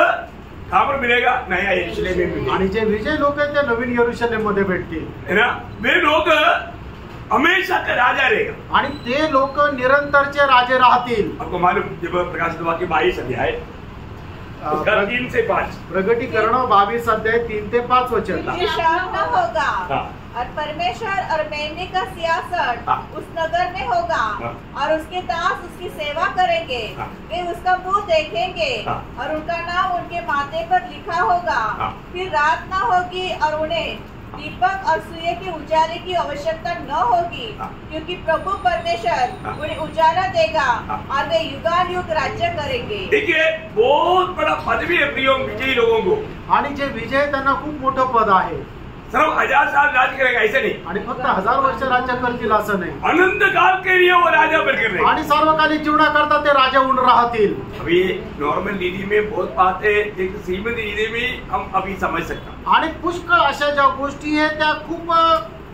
कहाँ पर मिलेगा? नया यरूशलेम में मिलेगा।
आणि जे विजय लोक आहेत ते नवीन यरूशलेम मध्ये भेटतील,
है ना। वे लोग हमेशा का राजा रहेगा
आणि ते लोक निरंतरचे राजे राहतील।
आपको मालूम, जब प्रकाशित वाक्य 22 अध्याय उसका 3 से 5
प्रगटीकरण 22 अध्याय 3 ते 5 वचन।
विशाल न होगा
हाँ।
और परमेश्वर और मेमने का सियासत
हाँ।
उस नगर में होगा
हाँ।
और उसके दास उसकी सेवा करेंगे।
हाँ।
वे उसका मुंह देखेंगे
हाँ।
और उनका नाम उनके माथे पर लिखा होगा।
हाँ।
फिर रात न होगी और उन्हें दीपक और सूर्य के उजाले की आवश्यकता न होगी,
हाँ।
क्योंकि प्रभु परमेश्वर
हाँ।
उन्हें उजाला देगा
हाँ।
और वे युगानुयुग राज्य करेंगे।
देखिए बहुत बड़ा पदवी है प्रियो विजयी लोगों को।
आणि जे विजय त्यांना खूप मोठं पद आहे।
सिर्फ 1000 साल राज करेगा ऐसे नहीं,
आणि फक्त 1000 वर्ष राज्य करतील असं नाही,
अनंत काल के लिए वो राजा बनकर रहेगा।
आणि सार्वकालिक जीवनाकरता ते राजा होऊन राहतील।
अभी नॉर्मल नीति में बहुत बातें एक सीमित नीति में हम अभी समझ सकते हैं,
आणि पुष्कळ अशा ज्या गोष्टी आहेत त्या खूप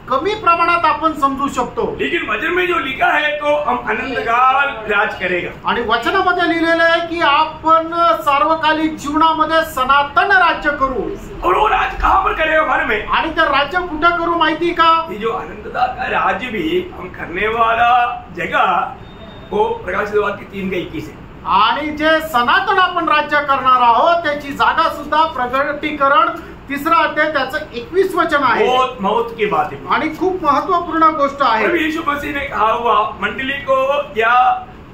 कमी प्रमाणात आपण समजू शकतो।
लेकिन वचन में जो लिखा है तो हम अनंत काल राज करेगा।
आणि वचनामध्ये लिहिलेलं आहे की आपण सार्वकालिक जीवनामध्ये सनातन राज्य करू।
और वो राज कहाँ पर करेगा मालूम है?
आणि ते राज्य कुठं करू माहिती का?
ये जो अनंतता का राज्य भी हम करने वाला जगह वो प्रकाशित वाक्य 3:21 है।
आणि जे सनातन आपण राज्य करणार आहोत त्याची जागा सुद्धा प्रगटीकरण 3 अध्याय त्याचं 21 वचन आहे।
बहुत मौत की बात है
आणि खूप महत्वपूर्ण गोष्ट आहे।
प्रभु यीशु मसीह ने कहा हुआ मंडली को या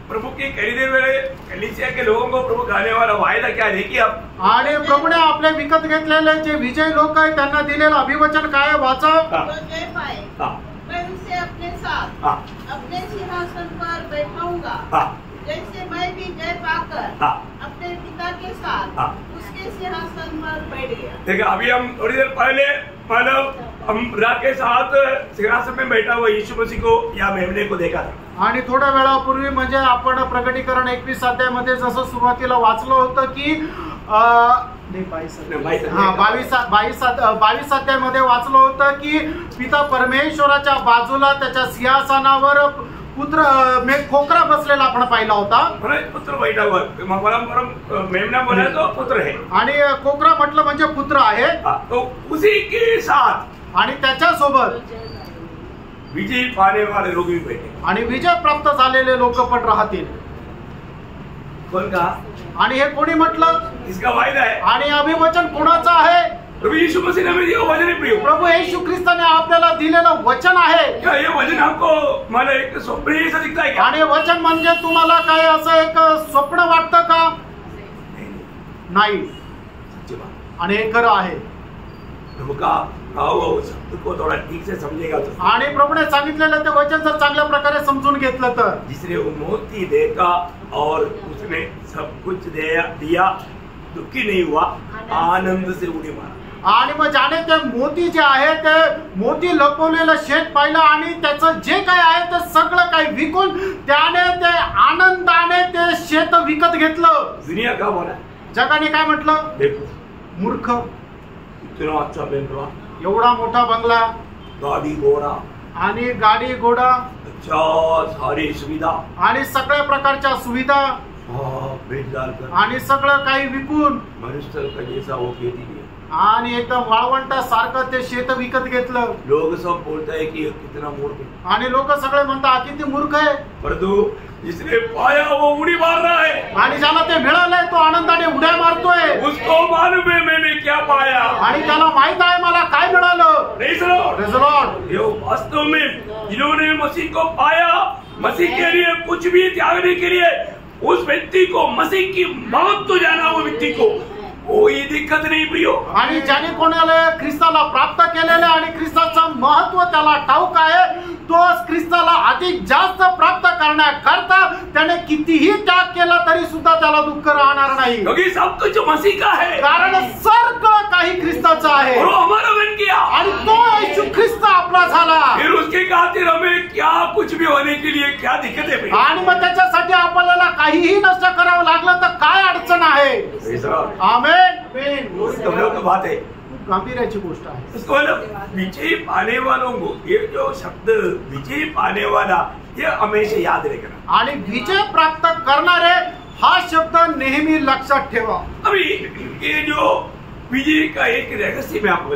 प्रभु के खरीदे हुए कलीसिया के लोगों को प्रभु खाने वाला वायदा क्या देखिए आप।
आणि प्रभूने आपले विकत घेतलेले जे विजय लोक आहेत त्यांना दिलेलं अभिवचन काय वाचा।
जो जय पाए
हाँ।
मैं उसे अपने साथ
हाँ।
अपने सिंहासन पर बैठाऊंगा,
हाँ।
जैसे मैं भी जय पाकर
हाँ।
अपने पिता के साथ
हाँ।
उसके सिंहासन पर बैठ गया।
देखिए अभी हम थोड़ी देर पहले मतलब हम रात के साथ सिंहासन में बैठा हुआ यीशु मसीह को या मेमने को देखा था।
आणि थोड्या वेळापूर्वी म्हणजे आपण प्रगटीकरण 21 अध्यायामध्ये जसं सुरुवातीला वाचलं होतं की 22 अध्यायामध्ये वाचलं होतं की पिता परमेश्वराच्या बाजूला त्याच्या सिंहासनावर पुत्र खोकरा बसलेला आपण पाहिला होता।
पुत्र बैठा हुआ मेमना बोला तो पुत्र है
आणि खोकरा म्हटलं म्हणजे पुत्र आहे।
तो उसी के साथ
आणि त्याच्या सोबत
विजय पाने वाले लोग भी बैठे।
आणि विजय प्राप्त झालेले लोक पण राहतील।
कौन कहा?
आणि हे कोणी म्हटलं?
इसका वायदा है।
आणि अभिवचन कोणाचं आहे?
प्रभु यीशु मसीह ने हमें दिया वचन है प्रियो।
प्रभु येशू ख्रिस्ताने आपल्याला दिलेलं वचन आहे।
क्या ये वचन हमको मतलब एक स्वप्न जैसा दिखता है क्या?
आणि वचन म्हणजे तुम्हाला काय असं एक स्वप्न वाटतं का? नाही।
सच्ची बात।
आणि हे खरं आहे।
प्रभु का शब्द को थोड़ा ठीक से समझेगा तो,
आणि प्रभूने सांगितलेलं ते वचन जर चांगल्या प्रकारे समजून घेतलं तर,
जिसने वो मोती देखा और उसने सब कुछ दिया, दुखी नहीं हुआ, आनंद से उडी मारा.
आणि मग ज्याने ते मोती जे आहे ते मोती लपवलेलं शेत पाहिलं आणि त्याचं जे काय आहे ते सगळं काही विकून त्याने ते आनंदाने ते शेत विकत घेतलं.
दुनिया का बोला,
जगाने काय म्हटलं?
देखो
मूर्ख,
इतना अच्छा बंगला,
एवढा मोठा बंगला
गाड़ी घोड़ा
आणि गाडी घोडा
अच्छा सारी सुविधा
आणि सगळ्या प्रकारच्या सुविधा
भेट डालकर
आणि सगळं काही विकून
मनुष्य का जैसा वो खेती किया.
आणि एकदम वाळवंटा सारखं ते शेत विकत घेतलं.
लोग सब बोलता है कि ये कितना मूर्ख है,
आणि लोक सगळे म्हणतात किती मूर्ख आहे.
परंतु जिसने पाया वो उड़ी मार रहा है.
आणि ज्याला ते मिळालंय तो आनंदाने उड्या मारतोय.
उसको मालूम है मैंने क्या पाया.
आणि त्याला माहित आहे मला काय मिळालं.
Praise the Lord.
Praise the Lord.
ये वास्तव में जिन्होंने मसीह को पाया, मसीह के लिए कुछ भी त्यागने के लिए, उस व्यक्ति को मसीह की मौत तो जाना, वो व्यक्ति को कोई दिक्कत नहीं प्रियो.
आणि ज्याने कोणाला ख्रिस्ताला प्राप्त केलेलं आणि ख्रिस्ताचं महत्व त्याला ठाऊक आहे, तो ख्रिस्ताला अधिक जास्त प्राप्त करण्याकरता त्याने कितीही त्याग केला तरी सुद्धा त्याला दुःख राहणार नाही.
क्योंकि सब कुछ मसीह का है,
कारण सगळं काही ख्रिस्ताचं आहे
और वो हमारा बन गया.
आणि तो येशू ख्रिस्त आपला झाला.
फिर उसके खातिर हमें क्या कुछ भी होने के लिए क्या दिक्कत है.
आणि मग त्याच्यासाठी आपल्याला काहीही नष्ट करावं लागलं तर काय अडचण आहे. आमेन.
तो बात है,
गांभीर्याची गोष्ट आहे.
उसको विजय पाने वालों को ये जो शब्द विजय पाने वाला, ये हमेशा याद रखना.
आणि विजय प्राप्त करणारे हा शब्द नेहमी लक्षात ठेवा.
अभी ये जो विजय का एक रहस्य में आपको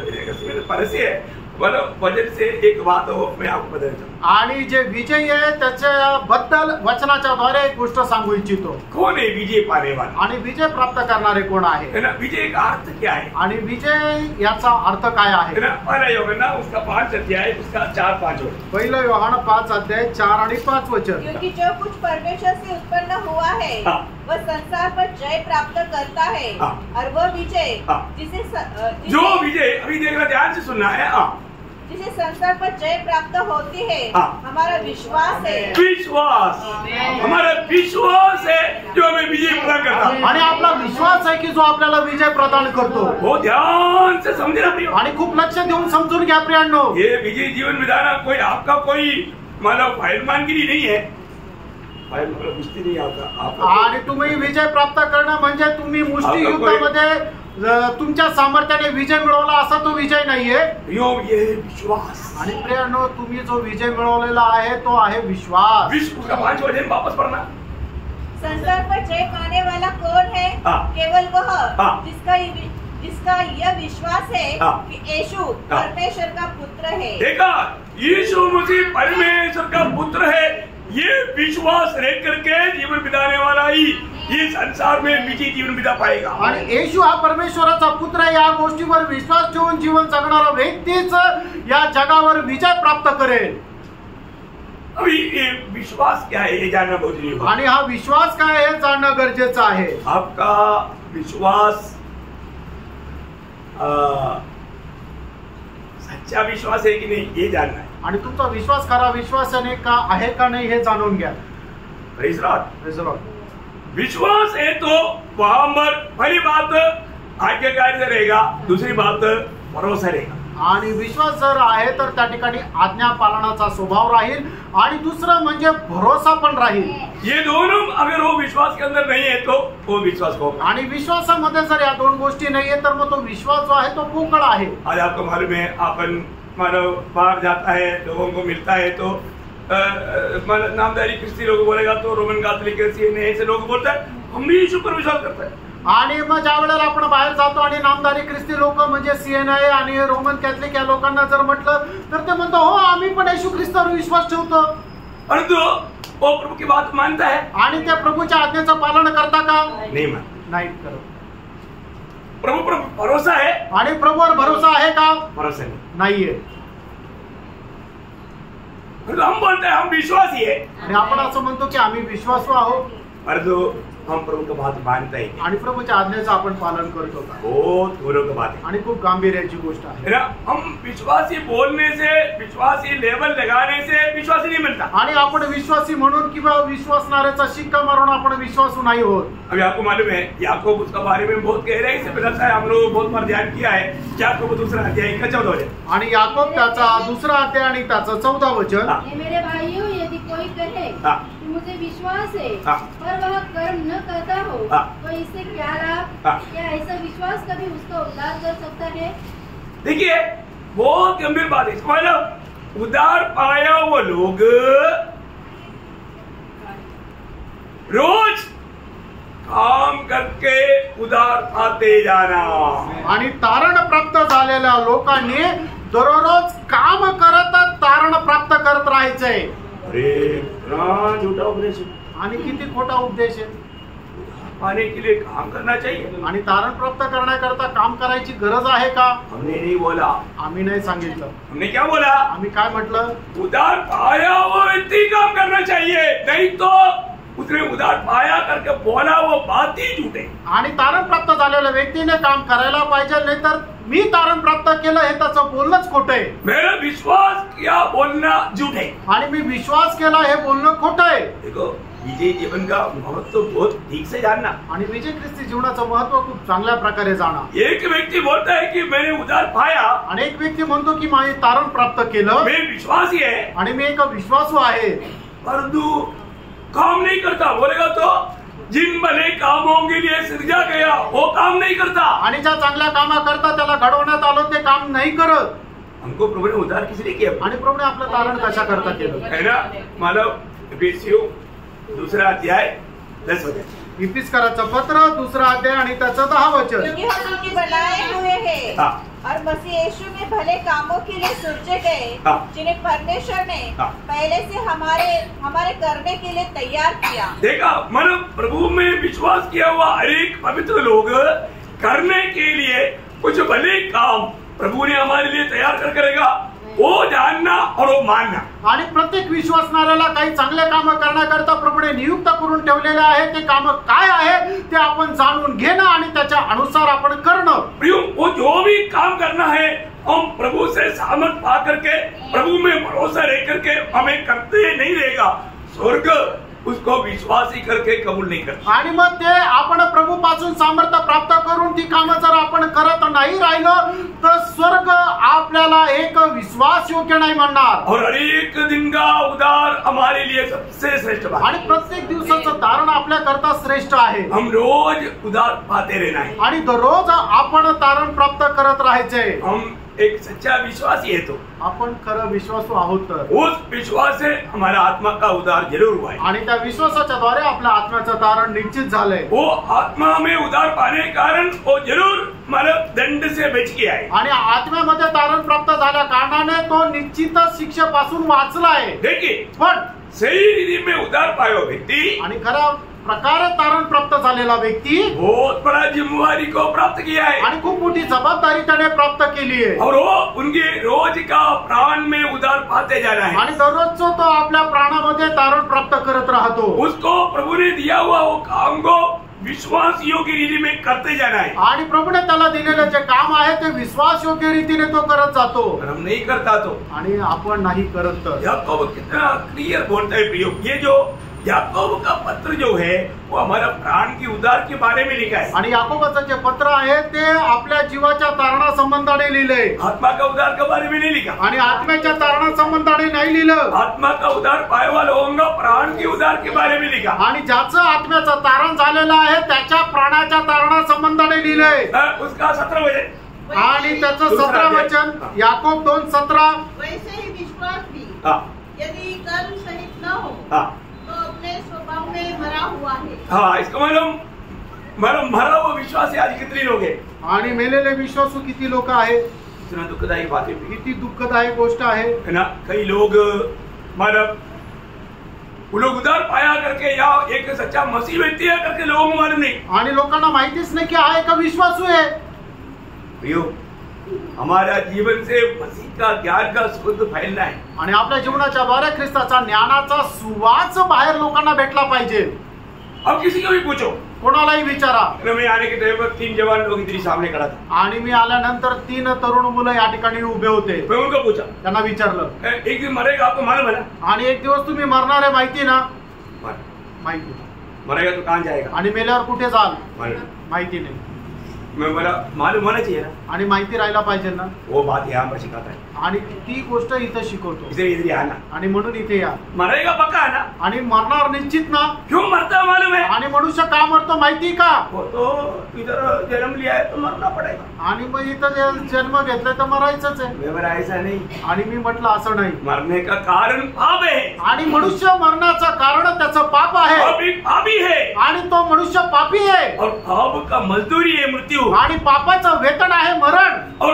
परस्य है, मतलब वचन से एक बात हो मैं आपको बताना.
आणि जे विजय आहे त्याच्याबद्दल वचनाच्या द्वारे एक गोष्ट सांगू इच्छितो.
कौन है विजय पाने वाला,
आणि विजय प्राप्त करणारे कोण आहे,
है ना. विजय का अर्थ क्या है,
आणि विजय याचा अर्थ काय आहे.
है ना. पहला यूहन्ना उसका 5 अध्याय उसका 4-5 वचन.
पहिलं योहान 5 अध्याय 4 आणि 5 वचन.
क्योंकि जो कुछ परमेश्वर से उत्पन्न हुआ है वह संसार पर जय प्राप्त करता है, और वह विजय
जो विजय, अभी देखना ध्यान से सुनना है,
जिसे संसार पर जय प्राप्त होती है हमारा विश्वास है.
विश्वास, हमारा विश्वास है जो हमें विजय प्रदान करता है.
आणि आपला विश्वास आहे की जो आपल्याला विजय प्रदान करतो.
वो ध्यान से समझना प्रियो.
आणि खूप लक्ष देऊन समजून घ्या प्रियांनो.
ये विजय जीवन विधान कोई आपका कोई मतलब फाइलमानगिरी नहीं है, फाइल मतलब कुश्ती नहीं आता.
आणि तुम्ही विजय प्राप्त करणं म्हणजे तुम्ही मुष्टी युद्धामध्ये तुमच्या सामर्थ्याने विजय मिळवला असा तो विजय नाहीये.
ये विश्वास.
आणि प्रियांनो तुम्ही जो विजय मिळवलेला आहे तो आहे विश्वास.
विश्व का 5 वचन वापस पढ़ना.
संसार पर जय पाने वाला कौन है? केवल वह जिसका यह विश्वास है कि यीशु परमेश्वर का पुत्र है.
देखा, यीशु मसीह परमेश्वर का पुत्र है, ये विश्वास रह करके जीवन बिताने वाला ही ये संसार में विजय जीवन बिता पाएगा.
आणि येशू हा परमेश्वराचा पुत्र आहे, या गोष्टीवर विश्वास ठेवून जीवन जगणारा व्यक्तीच या जगावर विजय प्राप्त करेल.
अभी ये विश्वास क्या है ये जानना बहुत जरूरी है.
आणि हा विश्वास काय आहे जाणणं गरजेचं आहे.
आपका विश्वास सच्चा विश्वास है कि नहीं ये जानना है.
आणि तुमचा विश्वास खरा विश्वासाने का आहे का नाही हे जाणून घ्या.
Praise the Lord.
Praise the Lord.
विश्वास है तो वहां पर पहली बात आज्ञाकारी रहेगा, दूसरी बात भरोसा रहेगा.
आणि विश्वास जर आहे तर त्या ठिकाणी आज्ञा पालनाचा स्वभाव राहील आणि दुसरं म्हणजे भरोसा पण राहील.
ये दोनों अगर वो विश्वास के अंदर नहीं है तो वो विश्वास को.
आणि विश्वासामध्ये जर या दोन गोष्टी नाहीये तर मग तो विश्वास जो आहे तो पोकळ आहे.
आज आपको मालूम है अपन मानव बाहर जाता है, लोगों को मिलता है तो नामधारी क्रिस्ती लोग बोलेगा तो रोमन कैथोलिक ऐसे लोग बोलता है हम भी यीशु पर विश्वास करते हैं.
आणि मग ज्या वेळेला आपण बाहेर जातो आणि नामधारी ख्रिस्ती लोक म्हणजे CNI आणि रोमन कॅथलिक या लोकांना जर म्हटलं तर ते म्हणतो हो आम्ही पण येशू ख्रिस्तावर विश्वास ठेवतो.
परंतु वो प्रभु की बात मानता है
आणि त्या प्रभूच्या आज्ञेचं पालन करता का?
नाही
करत.
प्रभु पर भरोसा है
आणि प्रभूवर भरोसा आहे का?
भरोसा
नाहीये.
हम बोलते हैं हम विश्वासी है
आणि आपण असं म्हणतो की आम्ही विश्वासू आहोत.
परंतु हम प्रभु का बात मानते हैं?
आणि प्रभूच्या आज्ञेचं आपण पालन करतो का?
बहुत गौरव की बात है
आणि खूप गांभीर्याची गोष्ट आहे
ना। हम विश्वासी बोलने से, विश्वासी लेबल लगाने से विश्वासी नहीं बनता।
आणि आपण विश्वासी म्हणून किंवा विश्वासणाऱ्याचा शिक्का मारून आपण विश्वासू नाही होत।
अभी आपको मालूम है याकूब उसका बारे में बहुत गहराई से बताता है, हम लोग बहुत बार ध्यान किया है। याकूब दूसरा अध्याय का 14 वचन
आणि याकूब त्याचा दुसरा अध्याय आणि त्याचं 14 वचन,
ये मेरे भाइयों, यदि कोई कहे कि मुझे विश्वास है पर वह कर्म न करता हो तो इससे क्या लाभ? क्या ऐसा विश्वास कभी उसका उद्धार कर सकता है?
देखिए बहुत गंभीर बात है। मतलब उद्धार पाया वो लोग रोज काम करके उद्धार पाते जाना,
आणि तारण प्राप्त झालेल्या लोकांनी दररोज काम करत तारण प्राप्त करत राहायचंय।
अरे इतना झूठा उपदेश है।
आणि किती खोटा उपदेश आहे।
पाने के लिए काम करना चाहिए
आणि तारण प्राप्त करण्याकरता काम करायची गरज आहे का?
हमने नहीं बोला।
आम्ही नाही सांगितलं।
हमने क्या बोला?
आम्ही काय म्हटलं?
उधार पाया वो व्यक्ति काम करना चाहिए, नहीं तो उसने उधार पाया करके बोला वो बात ही झूठे।
आणि तारण प्राप्त झालेल्या व्यक्तीने काम करायला पाहिजे, नाही तर मी तारण प्राप्त केलं हे त्याचं बोलणंच खोटं आहे।
मेरा विश्वास किया बोलना झूठ है
आणि मी विश्वास केला हे बोलणं खोटं आहे।
देखो विजय जीवन का महत्व बहुत ठीक से जानना।
आणि विजय ख्रिस्ती जीवनाचं महत्व खूप चांगल्या प्रकारे जाणा।
एक व्यक्ति बोलता है कि मैंने उधार पाया,
अनेक व्यक्ती म्हणतो की मी तारण प्राप्त केलं,
मैं विश्वासी है,
आणि मी एक विश्वासू आहे,
परंतु काम नहीं करता। बोलेगा तो जिन भले कामों के लिए सृजा गया वो काम नहीं करता।
आणि ज्या चांगल्या कामाकरता त्याला घडवण्यात आलं ते काम नाही करत।
हमको प्रभु ने उधार किस लिए किया?
आणि प्रभूने आपलं तारण कशा करता केलं
है ना। मानव एफेसियों दूसरा अध्याय 10 वचन,
इफिसकराचं पत्र दुसरा अध्याय आणि त्याचं 10 वचन,
क्योंकि हम उनके बनाए हुए हैं
हाँ।
और मसीह यीशु में भले कामों के लिए सृजे गए,
हाँ।
जिन्हें परमेश्वर ने
हाँ।
पहले से हमारे करने के लिए तैयार किया।
देखा मानो प्रभु में विश्वास किया हुआ हरेक पवित्र लोग करने के लिए कुछ भले काम प्रभु ने हमारे लिए तैयार कर करेगा, वो जानना और वो मानना।
आणि प्रत्येक विश्वासणाऱ्याला काही चांगले काम करण्याकरता प्रभूने नियुक्त करून ठेवलेले आहे। ते काम काय आहे ते आपण जाणून घेणं आणि त्याच्या अनुसार आपण करणं।
प्रियो वो जो भी काम करना है हम प्रभु से सामर्थ पा करके प्रभु में भरोसा रह करके हमें करते नहीं रहेगा, स्वर्ग उसको विश्वासी करके कबूल नहीं करता।
आणि मग ते आपण प्रभूपासून सामर्थ्य प्राप्त करून ती कामं जर आपण करत नाही राहिलो तर स्वर्ग आपल्याला एक विश्वास योग्य नाही म्हणणार।
और हर एक दिन का उधार हमारे लिए सबसे श्रेष्ठ बात।
आणि प्रत्येक दिवसाचं तारण आपल्या करता श्रेष्ठ आहे।
हम रोज उधार पाते रहना है
आणि दररोज आपण तारण प्राप्त करत राहायचे।
हम एक सच्चा विश्वासी है तो
आपण खरं विश्वासू आहोत तर
उस विश्वास से हमारा आत्मा का उद्धार जरूर हुआ है।
आणि त्या विश्वासाच्या द्वारे आपल्या आत्म्याचं तारण निश्चित झालंय।
वो आत्मा में उद्धार पाने के कारण वो जरूर हमारे दंड से बच गया है।
आणि आत्म्यामध्ये तारण प्राप्त झाल्या कारणाने तो निश्चितच शिक्षेपासून वाचलाय।
देखिए
पण
सही रीति में उद्धार पाया व्यक्ति
आणि खऱ्या प्रकारे तारण प्राप्त झालेला व्यक्ती
बहुत बड़ा जिम्मेवारी को प्राप्त किया है
आणि खूप मोठी जबाबदारी त्याने प्राप्त केली आहे।
और वो उनके रोज का प्राण में उद्धार पाते जाना है।
आणि दररोजचा तो आपल्या प्राणामध्ये तारण प्राप्त करत राहतो।
उसको प्रभु ने दिया हुआ वो काम को विश्वास योग्य रीति में करते जाना है।
आणि प्रभूने त्याला दिलेलं जे काम आहे ते विश्वास योग्य रीतीने तो करत जातो।
अगर हम नहीं करता तो
आणि आपण नाही करत तर
याकूब कितना क्लियर बोलता है प्रियो। ये जो याकूब का पत्र जो है वो हमारा प्राण की उद्धार के बारे में लिखा है।
आणि याकोबाचं जे पत्र आहे ते आपल्या जीवाच्या तारणा संबंधाने लिहिले।
आत्मा का उद्धार के बारे में नहीं लिखा
आणि आत्म्याच्या तारणा संबंधाने नाही लिहिलं।
आत्मा का उद्धार पाए वाले होंगे प्राण के उद्धार के बारे में लिखा।
आणि ज्याचं आत्म्याचं तारण झालेलं आहे त्याच्या प्राणाच्या तारणा संबंधाने लिहिलंय।
उसका 17 वचन
आणि त्याचं 17 वचन याकोब 2:17,
वैसे ही विश्वास भी यदि कर्म सहित न हो तो अपने स्वभाव में मरा हुआ है।
हाँ इसका मतलब मरा हुआ विश्वास आज कितने लोग हैं?
आणि मेलेले विश्वासू किती लोक आहेत?
इतना दुखदायी बात है,
किती दुःखदायक गोष्ट आहे
ना। कई लोग मतलब वो लोग उधार पाया करके या एक सच्चा मसीह व्यक्ति है करके लोगों को मालूम नहीं।
आणि लोकांना माहितीच नाही की हा एक विश्वासू आहे।
प्रियो हमारा जीवन से मसीह का ज्ञान का सुगंध फैलना है।
आणि आपल्या जीवनाच्या द्वारे ख्रिस्ताचा ज्ञानाचा सुवास बाहेर लोकांना भेटला पाहिजे।
अब किसी को भी पूछो,
कोणालाही विचारा.
मैं आने के टाइम पर 3 जवान लोग इधर सामने खड़ा था.
आणि मी आल्यानंतर 3 तरुण मुलं या ठिकाणी उभे होते.
मैं उनको पूछा,
त्यांना विचारलं,
एक दिन मरेगा आपको मालूम है ना?
आणि एक दिवस तुम्ही मरणार आहे माहिती ना? माहिती.
मरेगा तो कहाँ जाएगा?
आणि मेल्यावर कुठे जाल? माहिती नाही.
मैं बोला मालूम होना चाहिए ना.
आणि माहिती राहायला पाहिजे ना.
वो बात यहाँ पर सिखाता है.
आणि ती गोष्ट इथं शिकवतो.
इधर इधर आना.
आणि म्हणून इथे या.
मरेगा पक्का है ना?
आणि मरणार निश्चित ना.
क्यों मरता है मालूम है?
आणि मनुष्य का मरतो माहिती का?
वो तो इधर जन्म लिया है तो मरना पड़ेगा.
आणि मग इथं जन्म घेतलाय तर मरायचंच आहे.
मेरा ऐसा नहीं.
आणि मी म्हटलं असं नाही.
मरने का कारण पाप है.
आणि मनुष्य मरण्याचं कारण त्याचं पाप आहे.
पाप एक पापी है.
आणि तो मनुष्य पापी आहे.
और पाप का मजदूरी है मृत्यु.
आणि पापाचं वेतन आहे मरण.
और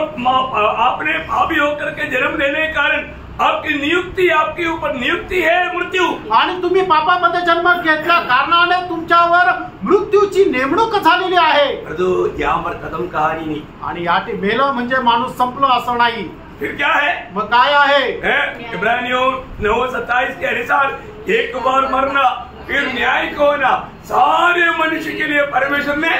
आपने पापी होकर के जन्म लेने के कारण आपकी नियुक्ति, आपके ऊपर नियुक्ति है मृत्यू.
आणि तुम्ही पापामध्ये जन्म घेतल्या कारणाने तुमच्यावर मृत्यूची नेमणूक झालेली आहे.
यहाँ पर कदम कहानी नहीं.
आणि या मेलं म्हणजे माणूस संपलो असं नाही.
फिर क्या है?
मग काय आहे?
इब्रानियों 9:27 के अनुसार एक बार मरना फिर न्याय को होना सारे मनुष्य के लिए परमेश्वर ने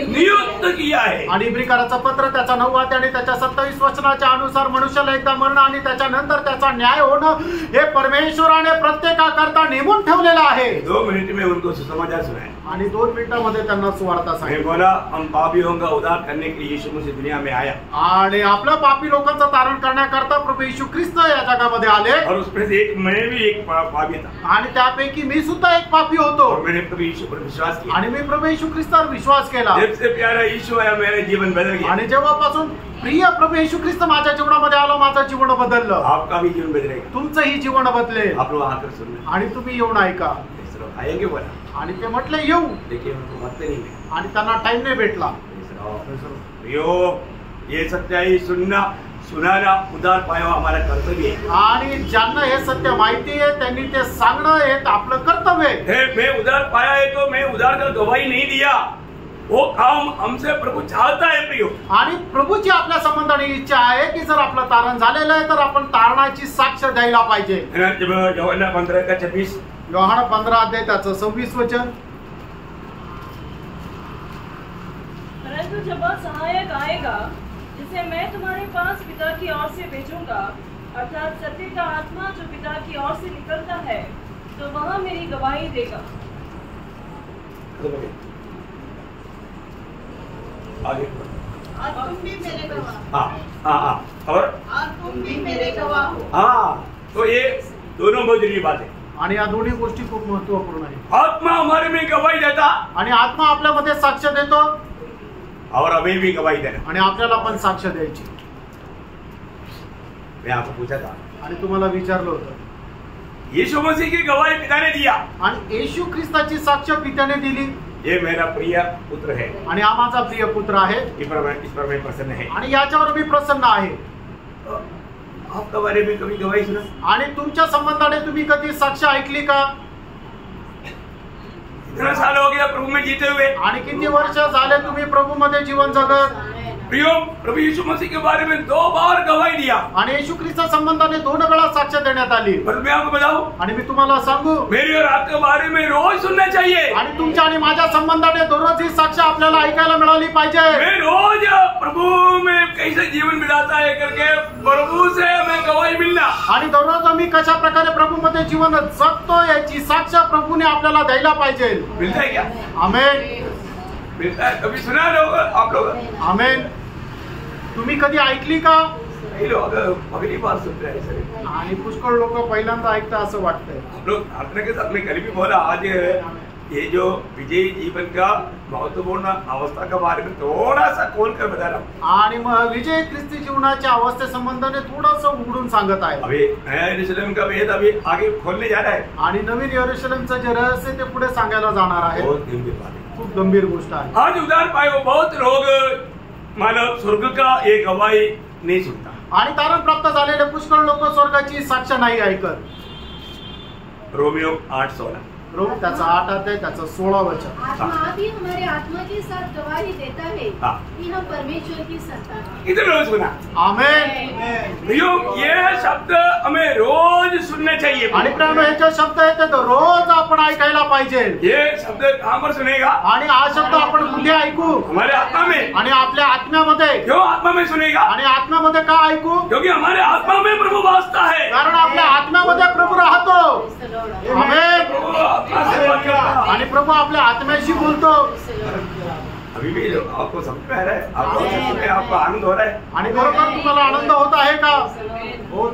नियुक्त किया है.
आणि इब्रिकाराचं पत्र त्याचा 9 आणि त्याच्या 27 वचनाच्या अनुसार मनुष्याला एकदा मरणं आणि त्याच्यानंतर त्याचा न्याय होणं हे परमेश्वराने प्रत्येकाकरता नेमून ठेवलेलं आहे.
2 मिनट में उनको सुसमाचार सुनाया.
आणि 2 मिनिटांमध्ये त्यांना सुवार्ता सांगितली.
बोला हम पापियों का उद्धार करने के लिए यीशु मसीह दुनिया में आया.
आणि आपल्या पापी लोकांचं तारण करण्याकरता प्रभू येशू ख्रिस्त या जगामध्ये आले.
और उसमें से एक मैं भी एक पापी था.
आणि त्यापैकी मी सुद्धा एक पापी होतो.
और मैंने प्रभु यीशु पर विश्वास किया.
आणि मी प्रभू येशू ख्रिस्तावर विश्वास केला.
जब से प्यारा यीशु आया मेरा जीवन बदल गया.
आणि जेव्हापासून प्रिय प्रभू येशू ख्रिस्त माझ्या जीवनामध्ये आला माझं जीवन बदललं.
आपका भी जीवन बदलेगा.
तुमचंही जीवन बदलेल.
आप लोग आकर सुनना.
आणि तुम्ही येऊन ऐका.
आएंगे बोला.
आणि ते म्हटले येऊ.
लेकिन उनको वक्त नहीं मिला.
आणि त्यांना टाइम नाही भेटला.
ये सच्चाई सुनना सुनाना उद्धार पाया हमारा कर्तव्य है.
आणि ज्यांना हे सत्य माहिती आहे त्यांनी ते सांगणं हे आपलं कर्तव्य आहे.
मैं उद्धार पाया है तो मैं उद्धार का गवाही नहीं दिया. वो काम हमसे प्रभु चाहता है प्रियो. आणि प्रभूची आपल्या संबंधाने इच्छा आहे की जर आपलं तारण झालेलं आहे तर आपण तारणाची साक्ष द्यायला पाहिजे. यूहन्ना 15:26
यूहन्ना 15 अध्याय त्याचं 26 वचन.
परंतु जब सहायक आएगा जिसे मैं तुम्हारे पास पिता की ओर से भेजूंगा, अर्थात सत्य का आत्मा जो पिता की ओर से निकलता है, तो वह मेरी गवाही देगा.
आगे.
और तुम भी मेरे गवाह.
और
तुम भी मेरे गवाह हो.
तो ये दोनों बहुत जरूरी बात है.
आणि या दोन्ही गोष्टी खूप महत्वपूर्ण आहे.
आत्मा हमारे में गवाही देता.
आणि आत्मा आपल्यामध्ये साक्ष देतो.
और हमें भी गवाही देना.
आणि आपल्याला पण साक्ष द्यायची.
मैं आपको पूछा था.
आणि तुम्हाला विचारलं होतं.
यीशु मसीह की गवाही पिता ने दिया.
आणि येशू ख्रिस्ताची साक्ष पित्याने दिली.
ये मेरा प्रिय पुत्र है.
आणि हा माझा प्रिय पुत्र आहे.
इस पर मैं प्रसन्न है.
आणि याच्यावर मी प्रसन्न आहे.
आपका बारे में कभी गवाही सुना?
आणि तुमच्या संबंधाने तुम्ही कधी साक्ष ऐकली का?
इतना साल हो गया प्रभु में जीते हुए.
आणि किती वर्ष झाले तुम्ही प्रभू मध्ये जीवन जगत?
प्रियो प्रभु यीशु मसीह के बारे में 2 बार गवाही दिया.
आणि येशू ख्रिस्त संबंधाने 2 वेळा साक्ष देण्यात आली.
पर मैं आपको बताऊं,
आणि मी तुम्हाला सांगू,
मेरे और आपके बारे में रोज सुनना चाहिए.
आणि तुमच्या आणि माझ्या संबंधाने दररोज ही साक्ष आपल्याला ऐकायला मिळाली पाहिजे.
मैं रोज प्रभु में कैसे जीवन बिताता है करके प्रभु से हमें गवाही मिलना. आणि
दररोज आम्ही कशा प्रकारे प्रभू मध्ये जीवन जगतो याची साक्ष प्रभूने आपल्याला द्यायला पाहिजे.
मिलता है क्या?
आमेन.
मिलता है. कभी सुना आप लोग?
आमेन. तुम्ही कधी ऐकली का?
लोग पहली बार सुन रहे हैं.
आणि पुष्कळ लोक पहिल्यांदा ऐकता असं वाटतंय.
हम लोग प्रार्थना के साथ में कल भी बोला. आज ये जो विजयी जीवन का महत्वपूर्ण अवस्था के बारे में थोड़ा सा खोल कर बता रहा हूँ.
आणि मग विजय ख्रिस्ती जीवनाच्या अवस्थे संबंधाने थोडस उघडून सांगत आहे.
अभी नया यरूशलेम का भेद अभी आगे खोलने जा रहा है.
आणि नवीन यरूशलेमचं जे रहस्य ते पुढे सांगायला जाणार आहे.
बहुत गंभीर बात है.
खूप गंभीर गोष्ट आहे.
आज उद्धार पाए वो बहुत लोग मानव स्वर्ग का एक गवाही नहीं सुनता.
आणि तारण प्राप्त झालेले पुष्कळ लोक स्वर्गाची साक्ष नाही ऐकत.
रोमियो 8:16
रोम त्याचा 8 अध्याय त्याचं 16 वचन।
आत्मा भी हमारे आत्मा के साथ गवाही देता है कि हम परमेश्वर की संतान हैं।
इधर रोज सुना।
आमेन।
भैया ये शब्द हमें रोज सुनने चाहिए।
आणि प्रेम हे जे शब्द आहेत ते रोज आपण ऐकायला पाहिजे।
ये शब्द कहाँ पर सुनेगा?
आणि हा शब्द आपण कुठे ऐकू?
हमारे आत्मा में।
आणि आपल्या आत्म्यामध्ये।
क्यों आत्मा में सुनेगा?
आणि आत्म्यामध्ये का ऐकू?
क्योंकि हमारे आत्मा में प्रभु वासता है।
कारण आपल्या आत्म्यामध्ये प्रभु राहतो। आमेन।
प्रभु आत्मा से बात करता है।
आणि प्रभु आपल्या आत्म्याशी बोलतो।
अभी भी आपको समझ में आ रहा है? आपको आनंद हो रहा है?
आणि बरोबर तुम्हाला आनंद होत आहे का?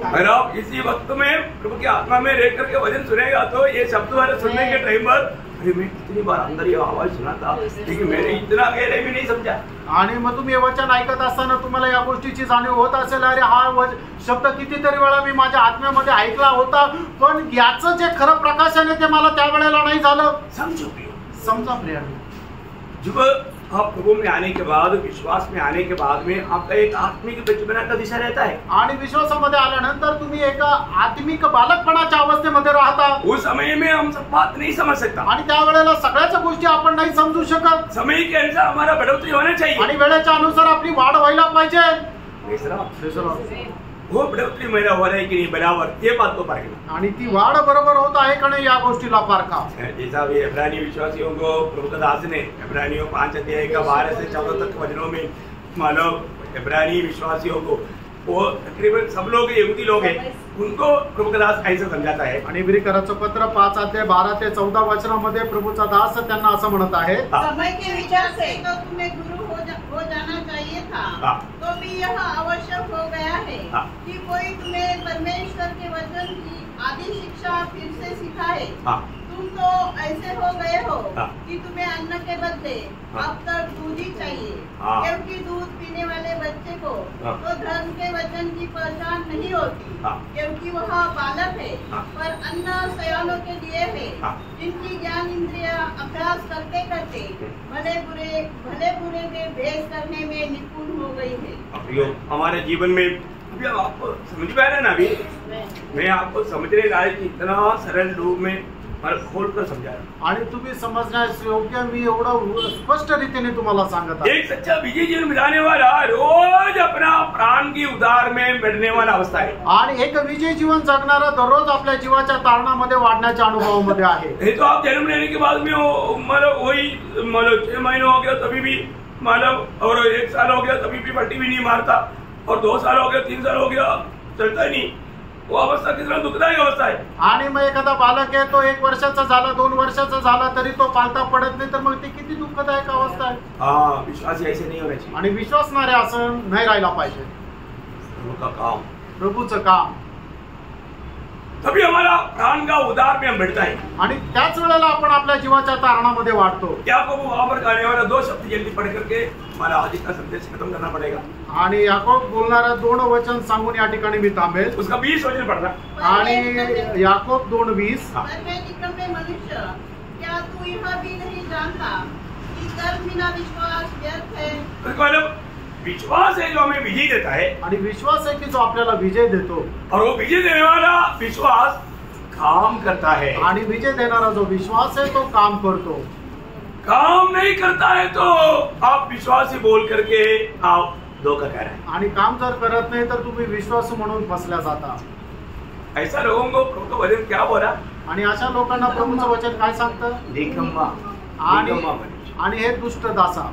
अगर आप इसी वक्त में प्रभु की आत्मा में रह करके वचन सुनेगा तो ये शब्द वाले सुनने के टाइम पर अरे मैं कितनी बार अंदर ये आवाज सुना था लेकिन मैंने इतना गहरे भी नहीं समझा।
आणि मग तुम्ही हे वचन ऐकत असताना तुम्हाला या गोष्टीची जाणीव होत असेल, अरे हा शब्द कितीतरी वेळा मी माझ्या आत्म्यामध्ये ऐकला होता, पण याचं जे खरं प्रकाशन आहे ते मला त्यावेळेला नाही झालं। समजा प्रियांनो,
जब आप प्रभु में आने के बाद, विश्वास में आने के बाद में आपका एक आत्मिक बचपना का दिशा रहता है।
आणि विश्वासामध्ये आल्यानंतर तुम्ही एक आत्मिक बालकपणाच्या अवस्थेमध्ये राहता।
उस समय में हम सब बात नहीं समझ सकता
आणि त्यावेळेला सगळ्याच गोष्टी आपण नाही समजू शकत।
समय के अनुसार हमारा बढ़ोतरी होना चाहिए
आणि वेळेच्या अनुसार आपली वाढ व्हायला पाहिजे।
वो बढ़ोतरी मेरा हो रहा है कि नहीं बराबर, ये बात को परखना।
आणि ती वाढ बरोबर होत आहे का नाही या गोष्टीला पारखा।
जैसा भी इब्रानी विश्वासियों को प्रभु का दास ने इब्रानियों 5 अध्याय का 12 से 14 तक वचनों में मानव इब्रानी विश्वासियों को वो तकरीबन सब लोग यहूदी लोग हैं, उनको प्रभु का दास ऐसे समझाता है।
आणि इब्रिकराचं पत्र 5 अध्याय 12 ते 14 वचनामध्ये प्रभूचा दास त्यांना असं म्हणत आहे,
समय के विचार से तो तुम्हें गुरु हो जाना चाहिए था, तो भी यह आवश्यक हो गया है कि कोई तुम्हें परमेश्वर के वचन की आदि शिक्षा फिर से सिखाए। तुम तो ऐसे हो गए हो कि तुम्हें अन्न के बदले अब तक दूध ही चाहिए, क्योंकि दूध पीने वाले बच्चे को तो धर्म के वचन की पहचान नहीं होती, क्योंकि वह बालक है, पर अन्न सयानों के लिए है, जिनकी ज्ञान इंद्रिया अभ्यास करते करते भले बुरे में भेद करने में निपुण हो गई है।
हमारे जीवन में अभी आपको समझ में आ रहा है ना? अभी मैं आपको समझने लायक इतना सरल रूप में खोल कर समझा रहा।
आणि तुम्ही समजण्यास योग्य मी एवढं स्पष्ट रीतीने तुम्हाला सांगत आहे।
एक सच्चा विजय जीवन बिताने वाला रोज अपना प्राण की उधार में बढ़ने वाला अवस्था है।
आणि एक विजय जीवन जगणारा दररोज आपल्या जीवाच्या तारणामध्ये वाढण्याच्या अनुभवामध्ये आहे।
ये तो आप जन्म लेने के बाद में मतलब वही 6 महीने हो गया तभी भी मतलब, और 1 साल हो गया तभी भी पट्टी भी नहीं मारता, और 2 साल हो गया 3 साल हो गया चलता नहीं, वो अवस्था कितना दुखदायक अवस्था है।
आणि मग एखादा बालक आहे तो 1 वर्षाचा झाला 2 वर्षाचा झाला तरी तो पालता पडत नाही, तर मग ती किती दुःखदायक अवस्था आहे।
हाँ, विश्वासी ऐसे नहीं होना चाहिए।
आणि विश्वासणारे असं नाही राहायला पाहिजे। प्रभूचं काम
तभी हमारा प्राण का उधार में हम बढ़ता है।
आणि त्याच वेळेला आपण आपल्या जीवाच्या तारणामध्ये वाढतो।
याकोब वहां पर कहने वाला 2 शब्द जल्दी पढ़ करके हमारा आज का संदेश खत्म करना पड़ेगा।
आणि याकोब बोलणारा 2 वचन सांगून या ठिकाणी मी थांबेल।
उसका 20 वचन पढ़ना।
आणि याकोब 2:20,
निकम्मे मनुष्य, क्या तू यह भी नहीं जानता कि कर्म बिना विश्वास व्यर्थ है?
मतलब विश्वास है जो हमें विजय देता है,
आणि विश्वास आहे की जो आपल्याला विजय देतो,
और वो विजय देने वाला विश्वास काम करता है।
आणि विजय देणारा जो विश्वास आहे तो काम करतो।
काम नहीं करता है तो आप विश्वासी बोल करके आप धोखा कह रहे हैं।
आणि काम जर करत नाही तर तुम्ही विश्वासू म्हणून फसल्या जाता।
ऐसा लोगों को प्रभु का वचन क्या बोला?
आणि अशा लोकांना प्रभूचं वचन काय सांगतं?
निकम्मा,
आणि
निकम्मा मनुष्य।
आणि हे दुष्ट दासा।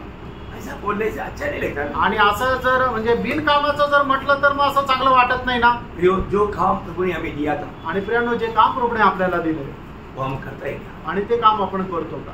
ऐसा बोलने से अच्छा नहीं लगता ना।
आणि असं जर म्हणजे बिनकामाचं जर म्हटलं तर मग असं चांगलं वाटत नाही ना।
जो काम प्रभु ने हमें दिया था,
आणि प्रियांनो, जे काम प्रभूने आपल्याला दिले
वो हम करता है क्या?
आणि ते काम आपण करतो का?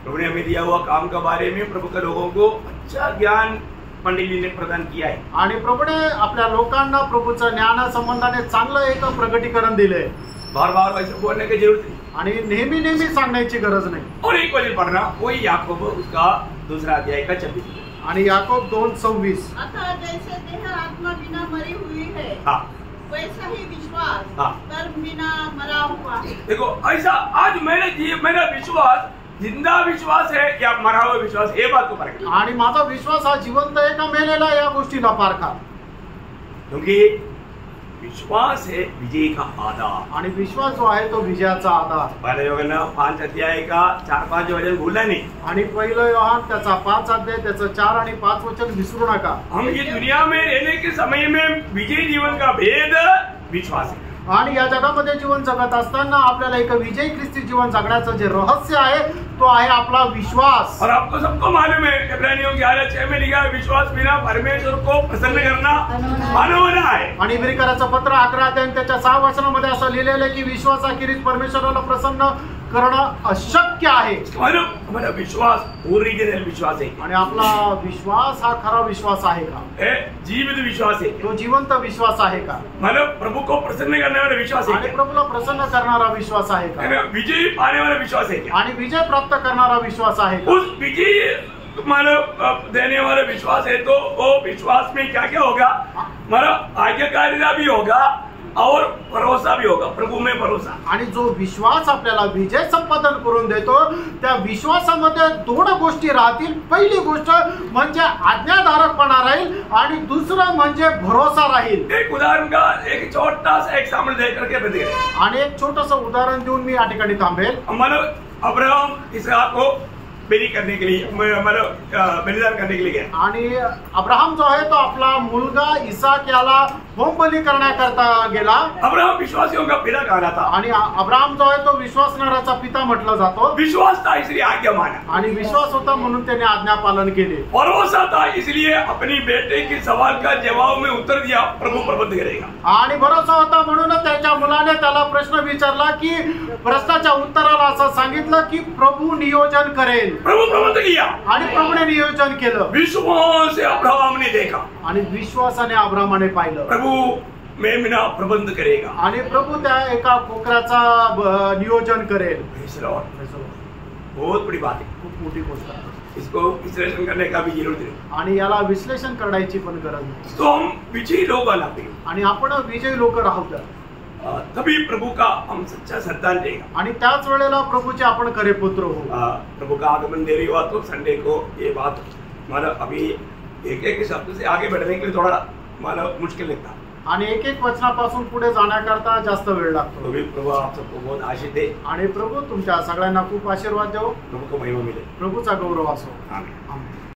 प्रभु ने हमें दिया हुआ काम के बारे में प्रभु के लोगों को अच्छा ज्ञान पंडित जी ने प्रदान किया है।
आणि प्रभूने आपल्या लोकांना प्रभूचं ज्ञान संबंधाने चांगलं एक प्रगटीकरण दिले।
बार बार वैसे बोलने की जरूरत नहीं,
आणि नेहमी सांगण्याची गरज नाही।
और एक वचन पढ़ना, वही याकोब उसका 2 अध्याय का 26।
आणि याकोब 2:26,
अतः जैसे देह आत्मा बिना मरी हुई है, वैसा ही विश्वास कर्म बिना मरा हुआ है।
देखो, ऐसा आज मेरा विश्वास जिंदा विश्वास है या मरा हुआ विश्वास, ये बात को परखना।
आणि माझा विश्वास हा जिवंत आहे का मेलेला, या गोष्टीला पारखा।
क्योंकि विश्वास है विजय का आधार।
आणि विश्वास जो आहे तो विजयाचा आधार।
पहले योहान 5 अध्याय का 4-5 वचन भूलना नहीं।
आणि पहिलं योहान त्याचा 5 अध्याय त्याचं 4 आणि 5 वचन विसरू नका।
हम ये दुनिया में रहने के समय में विजय जीवन का भेद विश्वास है।
आणि या जगामध्ये जीवन जगत असताना आपल्याला एक विजयी ख्रिस्ती जीवन जगण्याचं जे रहस्य आहे तो आहे आपला विश्वास।
और आपको सबको मालूम है इब्रानियों 11:6 में लिखा है विश्वास बिना परमेश्वर को प्रसन्न करना अनहोना है।
आणि इब्रिकराचं पत्र 11 अध्याय त्याच्या 6 वचनामध्ये असं लिहिलेलं आहे की विश्वासाखेरीज परमेश्वराला प्रसन्न करणं अशक्य आहे।
हमारा विश्वास ओरिजिनल विश्वास है।
आणि आपला विश्वास हा खरा विश्वास आहे का?
जीवित विश्वास है।
तो जिवंत विश्वास आहे का?
मतलब प्रभु को प्रसन्न करने वाला विश्वास है।
आणि प्रभूला प्रसन्न करणारा विश्वास आहे का?
विजय पाने वाला विश्वास है।
आणि विजय प्राप्त करणारा विश्वास आहे का?
उस विजय मतलब देने वाला विश्वास है तो वो विश्वास में क्या क्या होगा? मतलब आज्ञाकारिता भी होगा और भरोसा भी होगा, प्रभु में भरोसा।
आणि जो विश्वास आपल्याला विजय संपादन करून देतो त्या विश्वासामध्ये 2 गोष्टी राहतील। पहिली गोष्ट म्हणजे आज्ञाधारकपणा राहील आणि दुसरं म्हणजे भरोसा राहील।
एक उदाहरण का एक छोटा सा एग्जाम्पल देकर के बता।
आणि एक छोटंसं उदाहरण देऊन मी या ठिकाणी थांबेल।
मतलब अब्राहम इसहाक को बलि करने के लिए मतलब बलिदान करने के लिए गया।
आणि अब्राहम जो आहे तो आपला मुलगा इसाक याला होम बली करण्याकरता गेला।
अब्राहम विश्वासियों का पिता कहा था।
आणि अब्राहम जो आहे तो विश्वासणाराचा पिता म्हटला जातो।
विश्वास था इसलिए आज्ञा माना।
आणि विश्वास होता म्हणून त्याने आज्ञा पालन केले।
भरोसा था इसलिए अपनी बेटे के सवाल का जवाब में उत्तर दिया प्रभु प्रबंध करेगा।
आणि भरोसा होता म्हणून त्याच्या मुलाने त्याला प्रश्न विचारला की प्रश्नाच्या उत्तराला असं सांगितलं की प्रभू नियोजन करेल।
प्रभु प्रबंध किया
आणि प्रभूने नियोजन केलं।
विश्वास से अब्राहम ने देखा आणि
विश्वासाने अब्राहमाने पाहिलं
प्रभु मेमना प्रबंध करेगा।
आणि प्रभू त्या एका कोकराचा नियोजन करेल।
बहुत बड़ी बात है,
खूप मोठी गोष्ट आहे।
इसको विश्लेषण करने का भी जरूरत है।
आणि याला विश्लेषण करण्याची पण गरज नाही।
तो हम विजयी लोग बनाते हैं
आणि आपण विजयी लोक राहू
तभी प्रभु का हम सच्चा संतान देगा।
आणि त्याच वेळेला प्रभूचे आपण खरे पुत्र हो।
प्रभु का आगमन देरी हुआ तो संडे को ये बात मतलब अभी एक शब्द से आगे बढ़ने के लिए थोड़ा मतलब मुश्किल लगता।
आणि एक वचनापासून पुढे जाण्याकरता जास्त वेळ लागतो।
प्रभु आप सबको बहुत आशीष दे।
आणि प्रभू तुमच्या सगळ्यांना खूप आशीर्वाद देवो।
प्रभु को महिमा मिले।
प्रभूचा गौरव असो।
आमीन।